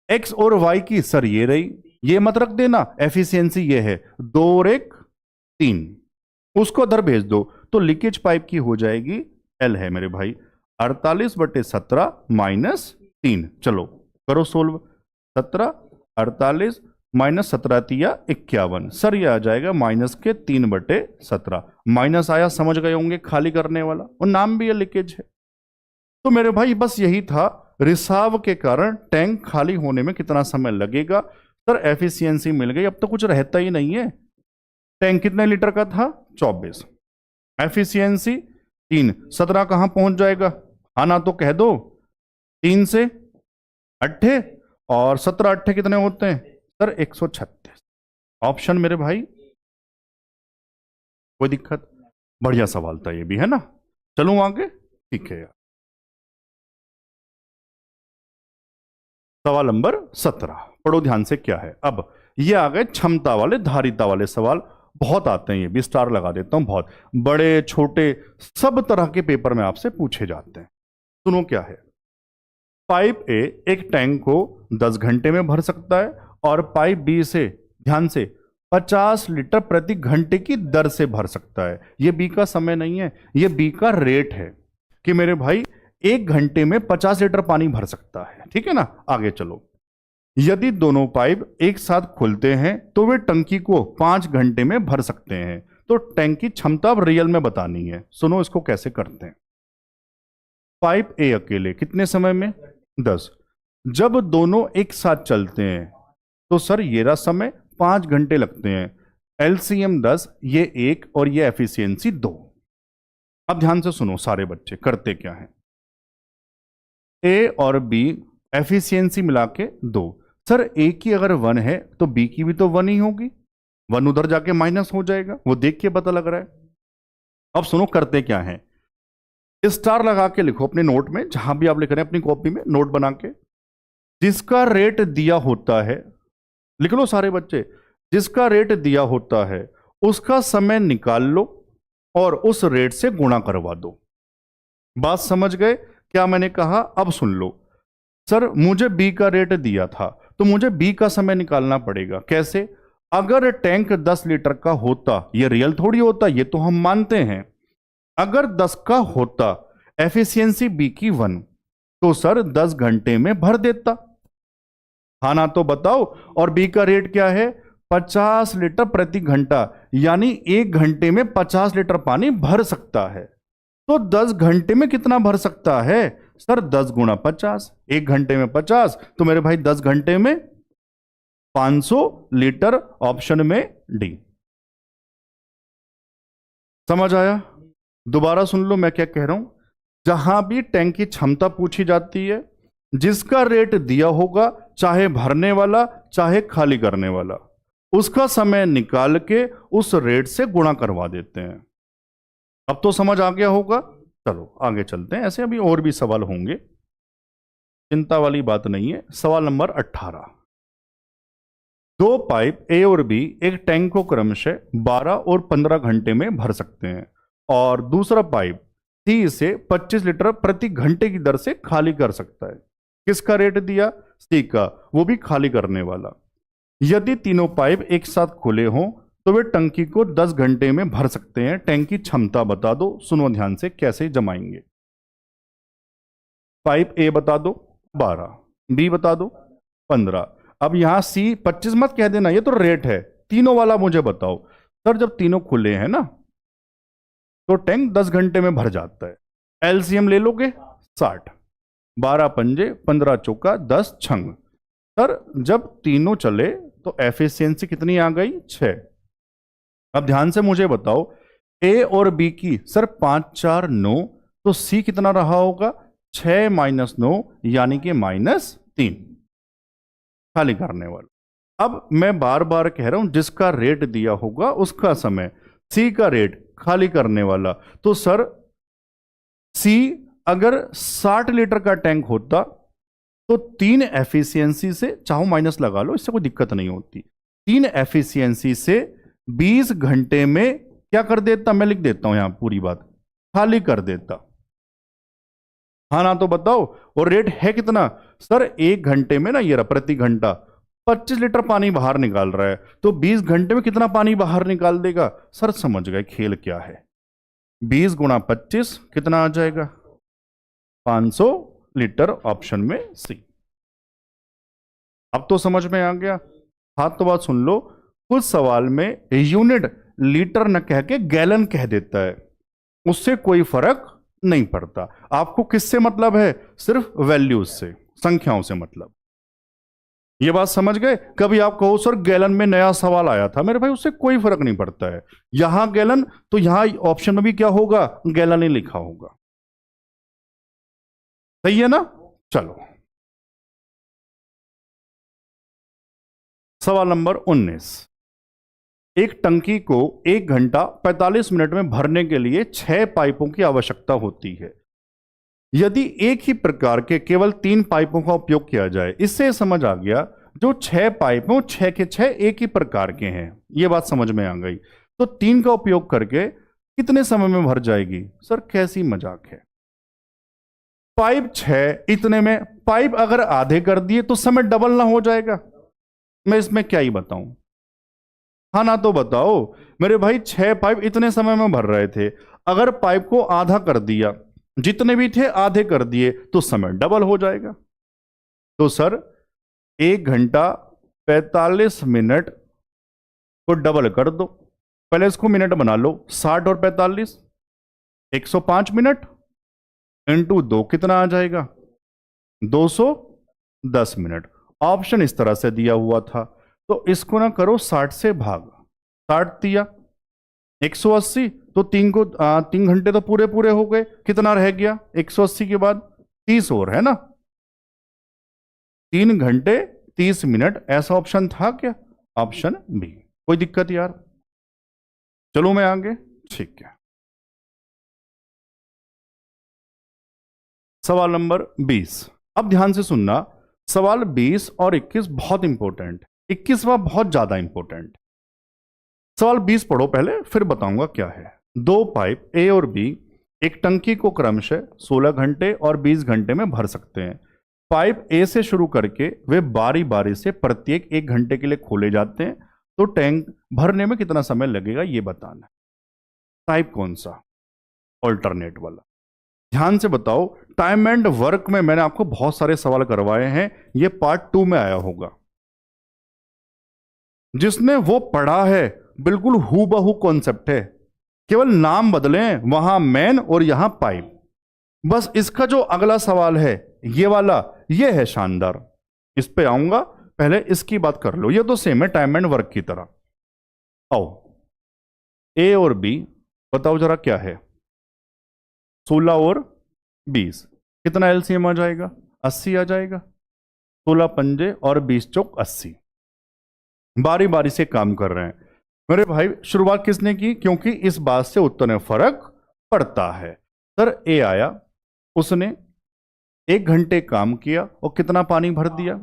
X और Y की सर ये रही, ये मत रख देना, एफिशिएंसी ये है 2 और 1 3, उसको उधर भेज दो तो लीकेज पाइप की हो जाएगी L है मेरे भाई 48/17 माइनस 3। चलो करो सोल्व। 17 48 माइनस 17 तिया 51, सर ये आ जाएगा माइनस के 3/17। माइनस आया, समझ गए होंगे, खाली करने वाला, और नाम भी है लीकेज है। तो मेरे भाई बस यही था, रिसाव के कारण टैंक खाली होने में कितना समय लगेगा। सर एफिशिएंसी मिल गई, अब तो कुछ रहता ही नहीं है। टैंक कितने लीटर का था? 24, एफिशिएंसी 3, 17 कहां पहुंच जाएगा? आना तो कह दो, 3 से 8 और 17 8 कितने होते हैं सर? 136। ऑप्शन मेरे भाई, कोई दिक्कत? बढ़िया सवाल था ये भी, है ना। चलूं आगे, ठीक है यार। सवाल नंबर 17 पढ़ो ध्यान से, क्या है? अब ये आ गए क्षमता वाले, धारिता वाले सवाल। बहुत आते हैं, ये भी स्टार लगा देता हूं, बहुत बड़े छोटे सब तरह के पेपर में आपसे पूछे जाते हैं। सुनो क्या है। पाइप ए एक टैंक को 10 घंटे में भर सकता है और पाइप बी से, ध्यान से, 50 लीटर प्रति घंटे की दर से भर सकता है। यह बी का समय नहीं है, यह बी का रेट है कि मेरे भाई 1 घंटे में 50 लीटर पानी भर सकता है। ठीक है ना, आगे चलो। यदि दोनों पाइप एक साथ खुलते हैं तो वे टंकी को 5 घंटे में भर सकते हैं। तो टैंक की क्षमता अब रियल में बतानी है। सुनो इसको कैसे करते हैं। पाइप ए अकेले कितने समय में? 10। जब दोनों एक साथ चलते हैं तो सर ये रहा समय 5 घंटे लगते हैं। एलसीएम 10, ये 1 और ये एफिशिएंसी 2। अब ध्यान से सुनो सारे बच्चे, करते क्या है। ए और बी एफिशिएंसी मिला के 2। सर ए की अगर 1 है तो बी की भी तो 1 ही होगी, 1 उधर जाके माइनस हो जाएगा, वो देख के पता लग रहा है। अब सुनो करते क्या है। स्टार लगा के लिखो अपने नोट में, जहां भी आप लिख रहे हैं अपनी कॉपी में नोट बना के। जिसका रेट दिया होता है, लिख लो सारे बच्चे, जिसका रेट दिया होता है उसका समय निकाल लो और उस रेट से गुणा करवा दो। बात समझ गए क्या मैंने कहा? अब सुन लो। सर मुझे बी का रेट दिया था तो मुझे बी का समय निकालना पड़ेगा। कैसे? अगर टैंक 10 लीटर का होता, ये रियल थोड़ी होता, ये तो हम मानते हैं, अगर 10 का होता, एफिशिएंसी बी की 1, तो सर 10 घंटे में भर देता। हाँ ना तो बताओ। और बी का रेट क्या है? 50 लीटर प्रति घंटा, यानी 1 घंटे में 50 लीटर पानी भर सकता है। तो 10 घंटे में कितना भर सकता है? सर 10 गुणा 50, 1 घंटे में 50, तो मेरे भाई 10 घंटे में 500 लीटर, ऑप्शन में डी। समझ आया? दोबारा सुन लो मैं क्या कह रहा हूं। जहां भी टैंक की क्षमता पूछी जाती है, जिसका रेट दिया होगा, चाहे भरने वाला चाहे खाली करने वाला, उसका समय निकाल के उस रेट से गुणा करवा देते हैं। अब तो समझ आ गया होगा। चलो आगे चलते हैं, ऐसे अभी और भी सवाल होंगे, चिंता वाली बात नहीं है। सवाल नंबर 18। दो पाइप ए और बी एक टैंक को क्रमशः 12 और 15 घंटे में भर सकते हैं, और दूसरा पाइप सी इसे 25 लीटर प्रति घंटे की दर से खाली कर सकता है। किसका रेट दिया? सी का, वो भी खाली करने वाला। यदि तीनों पाइप एक साथ खुले हों तो वे टंकी को 10 घंटे में भर सकते हैं। टैंक की क्षमता बता दो। सुनो ध्यान से कैसे जमाएंगे। पाइप ए बता दो 12, बी बता दो 15। अब यहां सी 25 मत कह देना, ये तो रेट है। तीनों वाला मुझे बताओ। सर जब तीनों खुले हैं ना, तो टैंक 10 घंटे में भर जाता है। एलसीएम ले लोगे 60, 12 पंजे 15 चौका 10 छंग। सर जब तीनों चले तो एफिशिएंसी कितनी आ गई? 6। अब ध्यान से मुझे बताओ, ए और बी की सर 5 4 9, तो सी कितना रहा होगा? 6 माइनस 9 यानी कि -3, खाली करने वाला। अब मैं बार बार कह रहा हूं, जिसका रेट दिया होगा उसका समय, सी का रेट खाली करने वाला। तो सर सी अगर 60 लीटर का टैंक होता तो 3 एफिशिएंसी से, चाहो माइनस लगा लो, इससे कोई दिक्कत नहीं होती, 3 एफिशिएंसी से 20 घंटे में क्या कर देता? मैं लिख देता हूं यहां पूरी बात, खाली कर देता। हाँ ना तो बताओ। और रेट है कितना? सर 1 घंटे में ना, ये रहा प्रति घंटा 25 लीटर पानी बाहर निकाल रहा है, तो 20 घंटे में कितना पानी बाहर निकाल देगा? सर समझ गए खेल क्या है। 20 गुणा 25 कितना आ जाएगा? 500 लीटर, ऑप्शन में सी। अब तो समझ में आ गया। हाथ तो बात सुन लो, कुछ सवाल में यूनिट लीटर न कह के गैलन कह देता है, उससे कोई फर्क नहीं पड़ता। आपको किससे मतलब है? सिर्फ वैल्यूज से, संख्याओं से मतलब। ये बात समझ गए? कभी आप कहो सर गैलन में नया सवाल आया था, मेरे भाई उससे कोई फर्क नहीं पड़ता है। यहां गैलन, तो यहां ऑप्शन में भी क्या होगा? गैलन ही लिखा होगा। सही है ना? चलो सवाल नंबर 19। एक टंकी को 1 घंटा 45 मिनट में भरने के लिए 6 पाइपों की आवश्यकता होती है। यदि एक ही प्रकार के केवल 3 पाइपों का उपयोग किया जाए, इससे समझ आ गया जो 6 पाइप हैं 6 के 6 एक ही प्रकार के हैं। यह बात समझ में आ गई। तो 3 का उपयोग करके कितने समय में भर जाएगी? सर कैसी मजाक है। पाइप 6 इतने में, पाइप अगर आधे कर दिए तो समय डबल ना हो जाएगा? मैं इसमें क्या ही बताऊं। हाँ ना तो बताओ। मेरे भाई 6 पाइप इतने समय में भर रहे थे, अगर पाइप को आधा कर दिया, जितने भी थे आधे कर दिए, तो समय डबल हो जाएगा। तो सर 1 घंटा 45 मिनट को डबल कर दो। पहले इसको मिनट बना लो, 60 और 45 105 मिनट इंटू 2 कितना आ जाएगा? 210 मिनट। ऑप्शन इस तरह से दिया हुआ था, तो इसको ना करो 60 से भाग, 60 दिया 180, तो 3 घंटे तो पूरे पूरे हो गए। कितना रह गया? 180 के बाद 30 और है ना, 3 घंटे 30 मिनट। ऐसा ऑप्शन था क्या? Option B. कोई दिक्कत यार? चलो मैं आगे। ठीक है, सवाल नंबर 20। अब ध्यान से सुनना, सवाल 20 और 21 बहुत इंपॉर्टेंट, 21वां बहुत ज्यादा इंपॉर्टेंट। सवाल 20 पढ़ो पहले, फिर बताऊंगा क्या है। 2 पाइप ए और बी एक टंकी को क्रमशः 16 घंटे और 20 घंटे में भर सकते हैं। पाइप ए से शुरू करके वे बारी बारी से प्रत्येक 1 घंटे के लिए खोले जाते हैं, तो टैंक भरने में कितना समय लगेगा ये बताना है। टाइप कौन सा? ऑल्टरनेट वाला। ध्यान से बताओ, टाइम एंड वर्क में मैंने आपको बहुत सारे सवाल करवाए हैं, ये पार्ट 2 में आया होगा। जिसने वो पढ़ा है बिल्कुल हूबहू कॉन्सेप्ट है, केवल नाम बदलें, वहां मैन और यहां पाइप। बस इसका जो अगला सवाल है ये वाला, ये है शानदार, इस पे आऊंगा, पहले इसकी बात कर लो। ये तो सेम है टाइम एंड वर्क की तरह। आओ, ए और बी बताओ जरा क्या है? 16 और 20 कितना एलसीएम आ जाएगा? 80 आ जाएगा। 16 पंजे और 20 चौक 80। बारी बारी से काम कर रहे हैं मेरे भाई। शुरुआत किसने की? क्योंकि इस बात से उत्तर में फर्क पड़ता है। सर ए आया, उसने 1 घंटे काम किया और कितना पानी भर दिया?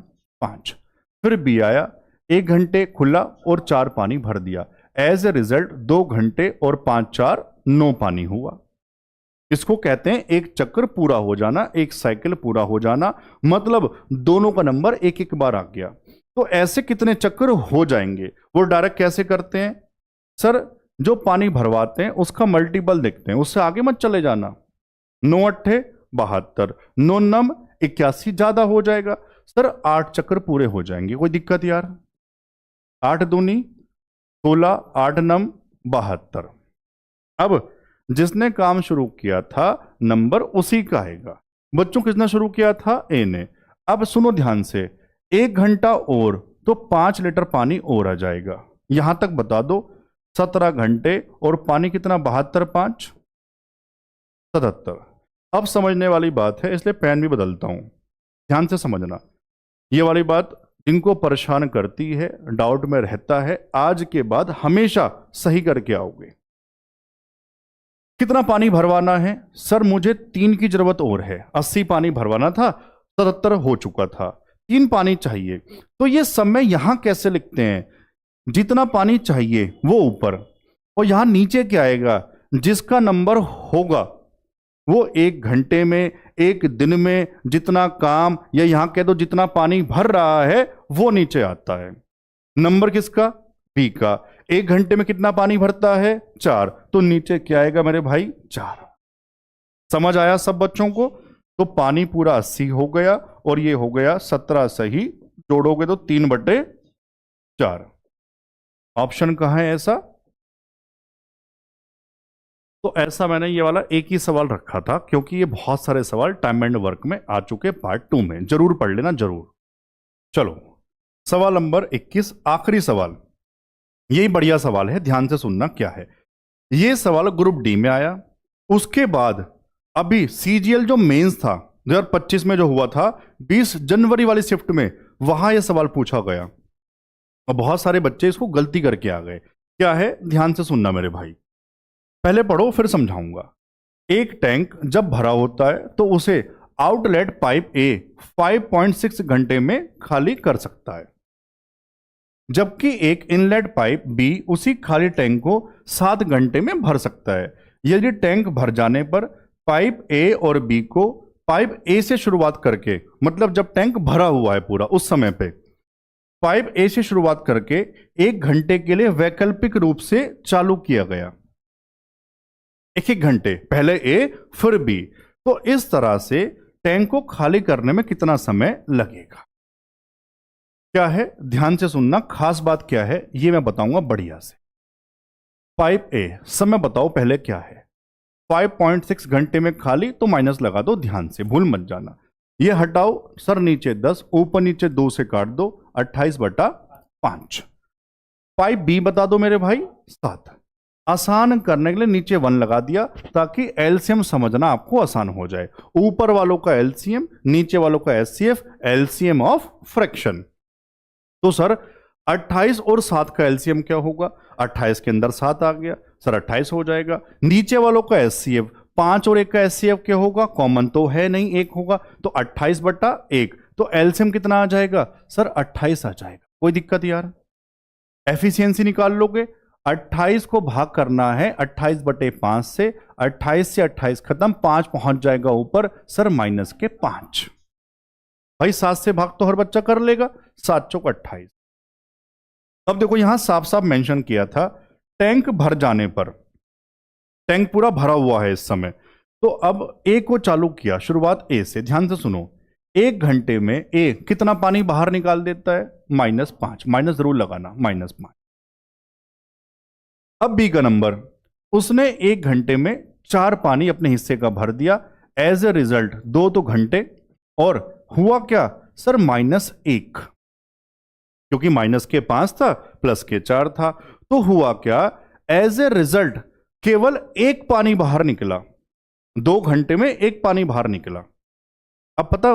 5। फिर बी आया, 1 घंटे खुला और 4 पानी भर दिया। एज ए रिजल्ट 2 घंटे और 5 4 9 पानी हुआ। इसको कहते हैं एक चक्र पूरा हो जाना, एक साइकिल पूरा हो जाना, मतलब दोनों का नंबर एक एक बार आ गया। तो ऐसे कितने चक्र हो जाएंगे वो डायरेक्ट कैसे करते हैं? सर जो पानी भरवाते हैं उसका मल्टीपल देखते हैं, उससे आगे मत चले जाना। 9 अट्ठे 72, 9 नम 81 ज्यादा हो जाएगा। सर 8 चक्र पूरे हो जाएंगे, कोई दिक्कत यार? 8 दूनी 16, 8 नम 72। अब जिसने काम शुरू किया था नंबर उसी का आएगा। बच्चों किसने शुरू किया था? ए ने। अब सुनो ध्यान से, 1 घंटा और तो 5 लीटर पानी और आ जाएगा। यहां तक बता दो, 17 घंटे और पानी कितना? 72 5 77। अब समझने वाली बात है, इसलिए पेन भी बदलता हूं, ध्यान से समझना। ये वाली बात जिनको परेशान करती है, डाउट में रहता है, आज के बाद हमेशा सही करके आओगे। कितना पानी भरवाना है? सर मुझे 3 की जरूरत और है। 80 पानी भरवाना था, 77 हो चुका था, 3 पानी चाहिए। तो ये समय यहां कैसे लिखते हैं? जितना पानी चाहिए वो ऊपर, और यहां नीचे क्या आएगा? जिसका नंबर होगा वो 1 घंटे में, 1 दिन में जितना काम, या यहां कह दो जितना पानी भर रहा है वो नीचे आता है। नंबर किसका? बी का। 1 घंटे में कितना पानी भरता है? 4। तो नीचे क्या आएगा मेरे भाई? 4। समझ आया सब बच्चों को? तो पानी पूरा 80 हो गया और ये हो गया 17 सही, जोड़ोगे तो 3/4। ऑप्शन कहां है ऐसा? तो ऐसा मैंने ये वाला एक ही सवाल रखा था, क्योंकि ये बहुत सारे सवाल टाइम एंड वर्क में आ चुके पार्ट 2 में, जरूर पढ़ लेना जरूर। चलो सवाल नंबर 21, आखिरी सवाल। यही बढ़िया सवाल है, ध्यान से सुनना क्या है। ये सवाल ग्रुप डी में आया, उसके बाद अभी सीजीएल जो मेंस था 2025 में जो हुआ था, 20 जनवरी वाली शिफ्ट में, वहां यह सवाल पूछा गया और बहुत सारे बच्चे इसको गलती करके आ गए। क्या है? ध्यान से सुनना मेरे भाई, पहले पढ़ो फिर समझाऊंगा। एक टैंक जब भरा होता है तो उसे आउटलेट पाइप ए 5.6 घंटे में खाली कर सकता है, जबकि एक इनलेट पाइप बी उसी खाली टैंक को 7 घंटे में भर सकता है। यदि टैंक भर जाने पर पाइप ए और बी को पाइप ए से शुरुआत करके, मतलब जब टैंक भरा हुआ है पूरा उस समय पे, पाइप ए से शुरुआत करके 1 घंटे के लिए वैकल्पिक रूप से चालू किया गया, 1-1 घंटे, पहले ए फिर बी, तो इस तरह से टैंक को खाली करने में कितना समय लगेगा? क्या है? ध्यान से सुनना, खास बात क्या है ये मैं बताऊंगा बढ़िया से। पाइप ए, समय बताओ पहले क्या है? 5.6 घंटे में खाली, तो माइनस लगा दो, ध्यान से भूल मत जाना। ये हटाओ, सर नीचे 10, ऊपर नीचे 2 से काट दो, 28/5। पाइप बी बता दो मेरे भाई, 7। आसान करने के लिए नीचे 1 लगा दिया, ताकि एलसीएम समझना आपको आसान हो जाए। ऊपर वालों का एलसीएम, नीचे वालों का एचसीएफ, एलसीएम ऑफ फ्रैक्शन। तो सर 28 और 7 का एलसीएम क्या होगा? 28 के अंदर 7 आ गया, सर 28 हो जाएगा। नीचे वालों का एचसीएफ, 5 और 1 का एचसीएफ क्या होगा? कॉमन तो है नहीं, 1 होगा, तो 28/1। तो एलसीएम कितना आ जाएगा? सर 28 आ जाएगा। कोई दिक्कत यार? एफिशिएंसी निकाल लोगे, 28 को भाग करना है 28/5 से, 28 से 28 खत्म, 5 पहुंच जाएगा ऊपर, सर -5। भाई 7 से भाग तो हर बच्चा कर लेगा, 7 चौक 28। अब देखो यहां साफ साफ मेंशन किया था टैंक भर जाने पर, टैंक पूरा भरा हुआ है इस समय। तो अब ए को चालू किया, शुरुआत ए से, ध्यान से सुनो। 1 घंटे में ए कितना पानी बाहर निकाल देता है? -5, माइनस जरूर लगाना, -5। अब बी का नंबर, उसने 1 घंटे में 4 पानी अपने हिस्से का भर दिया। एज ए रिजल्ट 2 तो घंटे, और हुआ क्या सर? -1, क्योंकि माइनस के 5 था प्लस के 4 था। तो हुआ क्या? एज ए रिजल्ट केवल 1 पानी बाहर निकला, 2 घंटे में 1 पानी बाहर निकला। अब पता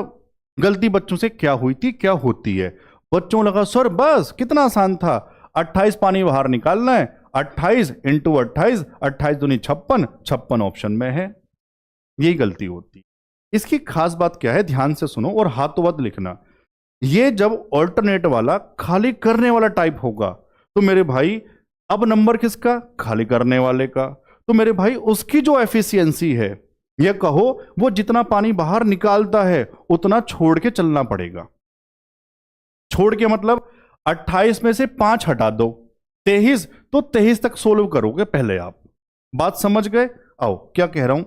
गलती बच्चों से क्या हुई थी, क्या होती है? बच्चों लगा सर बस कितना आसान था, 28 पानी बाहर निकालना है, 28 इंटू 28, 28 दूनी 56, 56 ऑप्शन में है। यही गलती होती है। इसकी खास बात क्या है, ध्यान से सुनो और हाथों हाथ लिखना। ये जब ऑल्टरनेट वाला खाली करने वाला टाइप होगा तो मेरे भाई अब नंबर किसका? खाली करने वाले का। तो मेरे भाई उसकी जो एफिशिएंसी है, ये कहो वो जितना पानी बाहर निकालता है उतना छोड़ के चलना पड़ेगा। छोड़ के मतलब 28 में से 5 हटा दो, 23, तो 23 तक सोल्व करोगे पहले आप। बात समझ गए? आओ क्या कह रहा हूं।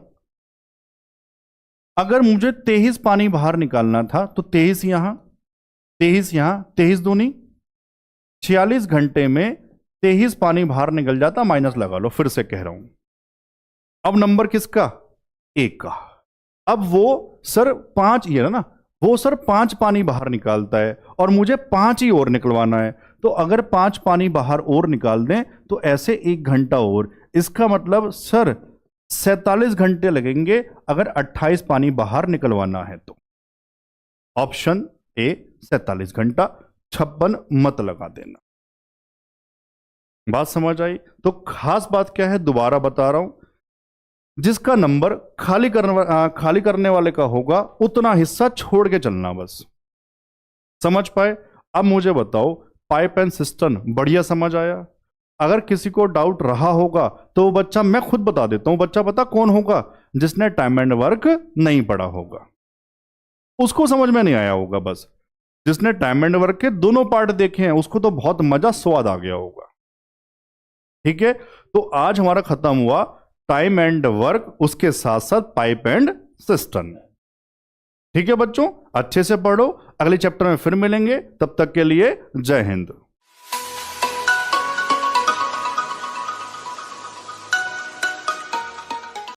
अगर मुझे 23 पानी बाहर निकालना था तो 23 यहां, 23 यहां, 23 दूनी 46 घंटे में 23 पानी बाहर निकल जाता, माइनस लगा लो। फिर से कह रहा हूं, अब नंबर किसका? 1 का। अब वो सर 5 ये ना, वो सर 5 पानी बाहर निकालता है और मुझे 5 ही और निकलवाना है। तो अगर 5 पानी बाहर और निकाल दें तो ऐसे 1 घंटा और, इसका मतलब सर 47 घंटे लगेंगे अगर 28 पानी बाहर निकलवाना है तो। ऑप्शन ए 47 घंटा, 56 मत लगा देना। बात समझ आई? तो खास बात क्या है, दोबारा बता रहा हूं, जिसका नंबर खाली करने वाले का होगा उतना हिस्सा छोड़ के चलना, बस। समझ पाए? अब मुझे बताओ, पाइप एंड सिस्टम बढ़िया समझ आया? अगर किसी को डाउट रहा होगा तो वो बच्चा, मैं खुद बता देता हूं, बच्चा पता कौन होगा? जिसने टाइम एंड वर्क नहीं पढ़ा होगा, उसको समझ में नहीं आया होगा। बस जिसने टाइम एंड वर्क के दोनों पार्ट देखे हैं उसको तो बहुत मजा, स्वाद आ गया होगा। ठीक है, तो आज हमारा खत्म हुआ टाइम एंड वर्क, उसके साथ साथ पाइप एंड सिस्टम। ठीक है बच्चों, अच्छे से पढ़ो, अगले चैप्टर में फिर मिलेंगे। तब तक के लिए जय हिंद।